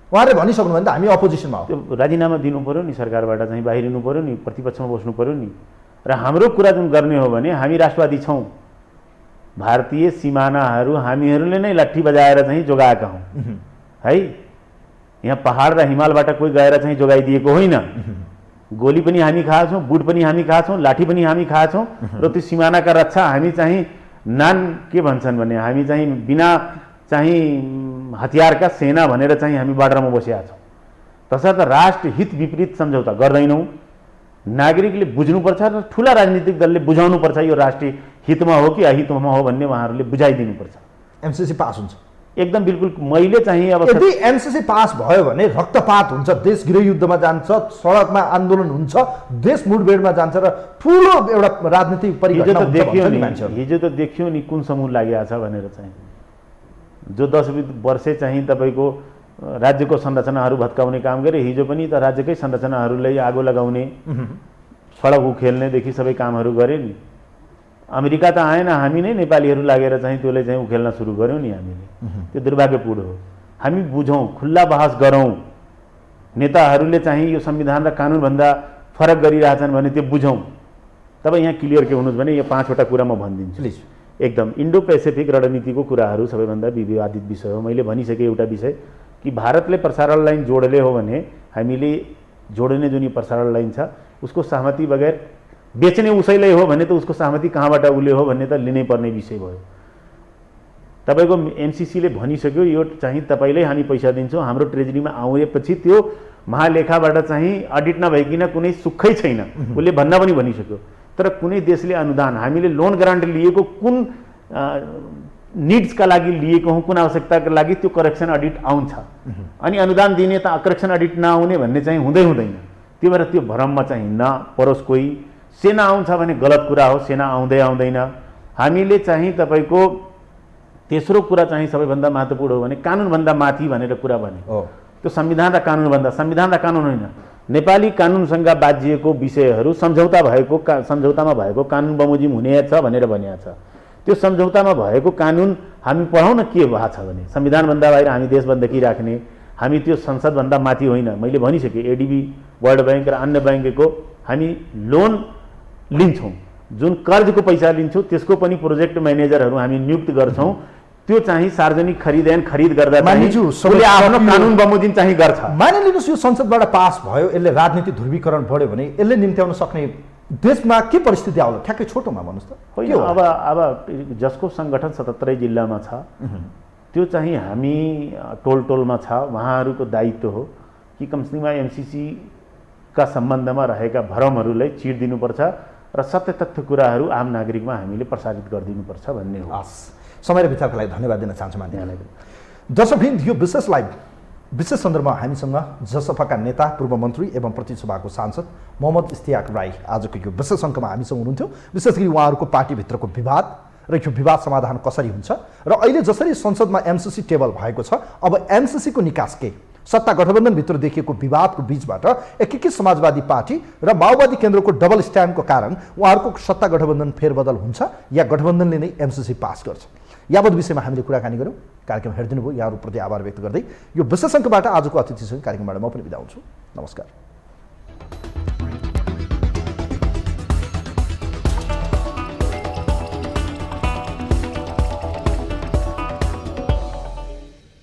उहाँले भनिसक्नु भने त हामी अपोजिसनमा हो। त्यो राजीनामा दिनु पऱ्यो नि, सरकारबाट चाहिँ बाहिरिनु पऱ्यो नि, प्रतिपक्षमा बस्नु पऱ्यो नि। र हाम्रो कुरा जुन गर्ने हो भने हामी राष्ट्रवादी छौँ, भारतीय सिमानाहरू हामीहरूले नै लट्ठी बजाएर चाहिँ जोगाएका हौँ है। यहाँ पहाड र हिमालबाट कोही गएर चाहिँ जोगाइदिएको होइन। गोली पनि हामी खाएछौँ, बुट पनि हामी खाएछौँ, लाठी पनि हामी खाएछौँ। र त्यो सिमानाका रक्षा हामी चाहिँ के भन्छन् भने हामी चाहिँ बिना चाहिँ हतियारका सेना भनेर चाहिँ हामी बार्डरमा बसेका छौँ। तसर्थ राष्ट्र हित विपरीत सम्झौता गर्दैनौँ। नागरिकले बुझ्नुपर्छ र ठुला राजनीतिक दलले बुझाउनुपर्छ यो राष्ट्रिय हितमा हो कि अहितमा हो भन्ने उहाँहरूले बुझाइदिनुपर्छ। एमसीसी पास हुन्छ एकदम बिल्कुल। मैले चाहिँ अब यदि एमसीसी पास भयो भने रक्तपात हुन्छ, देश गृहयुद्धमा जान्छ, सडकमा आन्दोलन हुन्छ, देश मुठभेडमा जान्छ र ठुलो एउटा राजनीतिक परिघटना हुन्छ। हिजो त देखियो नि कुन समूह लागेको छ भनेर चाहिँ, जो 10 वर्षे चाहिँ तपाईँको राज्यको संरचनाहरू भत्काउने काम गरे। हिजो पनि त राज्यकै संरचनाहरूलाई आगो लगाउने, सडक उखेल्नेदेखि सबै कामहरू गरे नि। अमेरिका त आएन, हामी नै नेपालीहरू लागेर चाहिँ त्यसले चाहिँ उखेल्न सुरु गऱ्यौँ नि हामीले। त्यो दुर्भाग्यपूर्ण हो। हामी बुझौँ, खुल्ला बहस गरौँ। नेताहरूले चाहिँ यो संविधान र कानुनभन्दा फरक गरिरहेछन् भने त्यो बुझौँ। तपाईँ यहाँ क्लियर के हुनुहोस् भने यो 5वटा कुरा म भनिदिन्छु प्लिज। एकदम इन्डो पेसिफिक रणनीतिको कुराहरू सबैभन्दा विवादित विषय हो। मैले भनिसकेँ एउटा विषय कि भारतले प्रसारण लाइन जोडले हो भने हामीले जोड्ने जुन यो प्रसारण लाइन छ उसको सहमति बगैर बेच्ने उसैलाई हो भने त उसको सहमति कहाँबाट उसले हो भन्ने त लिनै पर्ने विषय भयो। तपाईँको एमसीसीले भनिसक्यो यो चाहिँ तपाईँले हामी पैसा दिन्छौँ, हाम्रो ट्रेजरीमा आएपछि त्यो महालेखाबाट चाहिँ अडिट नभइकन कुनै सुखै छैन, उसले भन्न पनि भनिसक्यो। तर कुनै देशले अनुदान हामीले लोन ग्रान्ट लिएको कुन निड्सका लागि लिएको हौँ, कुन आवश्यकताका लागि, त्यो करेक्सन अडिट आउँछ। अनि अनुदान दिने त करेक्सन अडिट नआउने भन्ने चाहिँ हुँदैन। त्यो भएर त्यो भ्रममा चाहिँ नपरोस् कोही। सेना आउँछ भने गलत कुरा हो, सेना आउँदैन। हामीले चाहिँ तपाईँको तेस्रो कुरा चाहिँ सबैभन्दा महत्त्वपूर्ण हो भने कानुनभन्दा माथि भनेर कुरा भने त्यो संविधान र कानुन होइन। नेपाली कानुनसँग बाजिएको विषयहरू सम्झौतामा भएको कानुन बमोजिम हुने छ भनेर भनिएको छ। त्यो सम्झौतामा भएको कानुन हामी पढाउन के भएको छ भने संविधानभन्दा बाहिर हामी देश बन्धकी राख्ने, हामी त्यो संसदभन्दा माथि होइन। मैले भनिसकेँ एडीबी, वर्ल्ड ब्याङ्क र अन्य ब्याङ्कको हामी लोन लिन्छौँ, जुन कर्जको पैसा लिन्छौँ त्यसको पनि प्रोजेक्ट म्यानेजरहरू हामी नियुक्त गर्छौँ। त्यो चाहिँ सार्वजनिक खरिद गर्दा उसले आफ्नो कानुन बमोजिम चाहिँ गर्छ। मानिलिनुहोस् यो संसदबाट पास भयो, यसले राजनीतिक ध्रुवीकरण बढ्यो भने यसले निम्त्याउन सक्ने देशमा के परिस्थिति आउला? ठ्याक्कै छोटोमा भन्नुहोस् त। होइन, अब जसको सङ्गठन 77 जिल्लामा छ त्यो चाहिँ हामी टोलमा छ, उहाँहरूको दायित्व हो कि कमसेकम एमसीसीका सम्बन्धमा रहेका भ्रमहरूलाई चिर दिनुपर्छ र सत्य तथ्य कुराहरू आम नागरिकमा हामीले प्रसारित गरिदिनुपर्छ भन्ने हो। समय र विचारको लागि धन्यवाद दिन चाहन्छु मान्यलाई। दर्शकवृन्द, यो विशेष लाइभ विशेष सन्दर्भमा हामीसँग जसपाका नेता, पूर्व मन्त्री एवं प्रतिसभाको सांसद मोहम्मद इस्तियाक राई आजको यो विशेष अङ्कमा हामीसँग हुनुहुन्थ्यो। विशेष गरी उहाँहरूको पार्टीभित्रको विवाद र यो विवाद समाधान कसरी हुन्छ र अहिले जसरी संसदमा एमसीसी टेबल भएको छ, अब एमसीसीको निकास के? सत्ता गठबन्धनभित्र देखिएको विवादको बीचबाट एकीकृत समाजवादी पार्टी र माओवादी केन्द्रको डबल स्ट्यान्डको कारण उहाँहरूको सत्ता गठबन्धन फेरबदल हुन्छ या गठबन्धनले नै एमसीसी पास गर्छ? यावत विषयमा हामीले कुराकानी गऱ्यौँ। कार्यक्रम हेरिदिनु भयो, यहाँहरूप्रति आभार व्यक्त गर्दै यो विशेष अङ्कबाट आजको अतिथिसँग कार्यक्रमबाट म पनि बिदा हुन्छु। नमस्कार।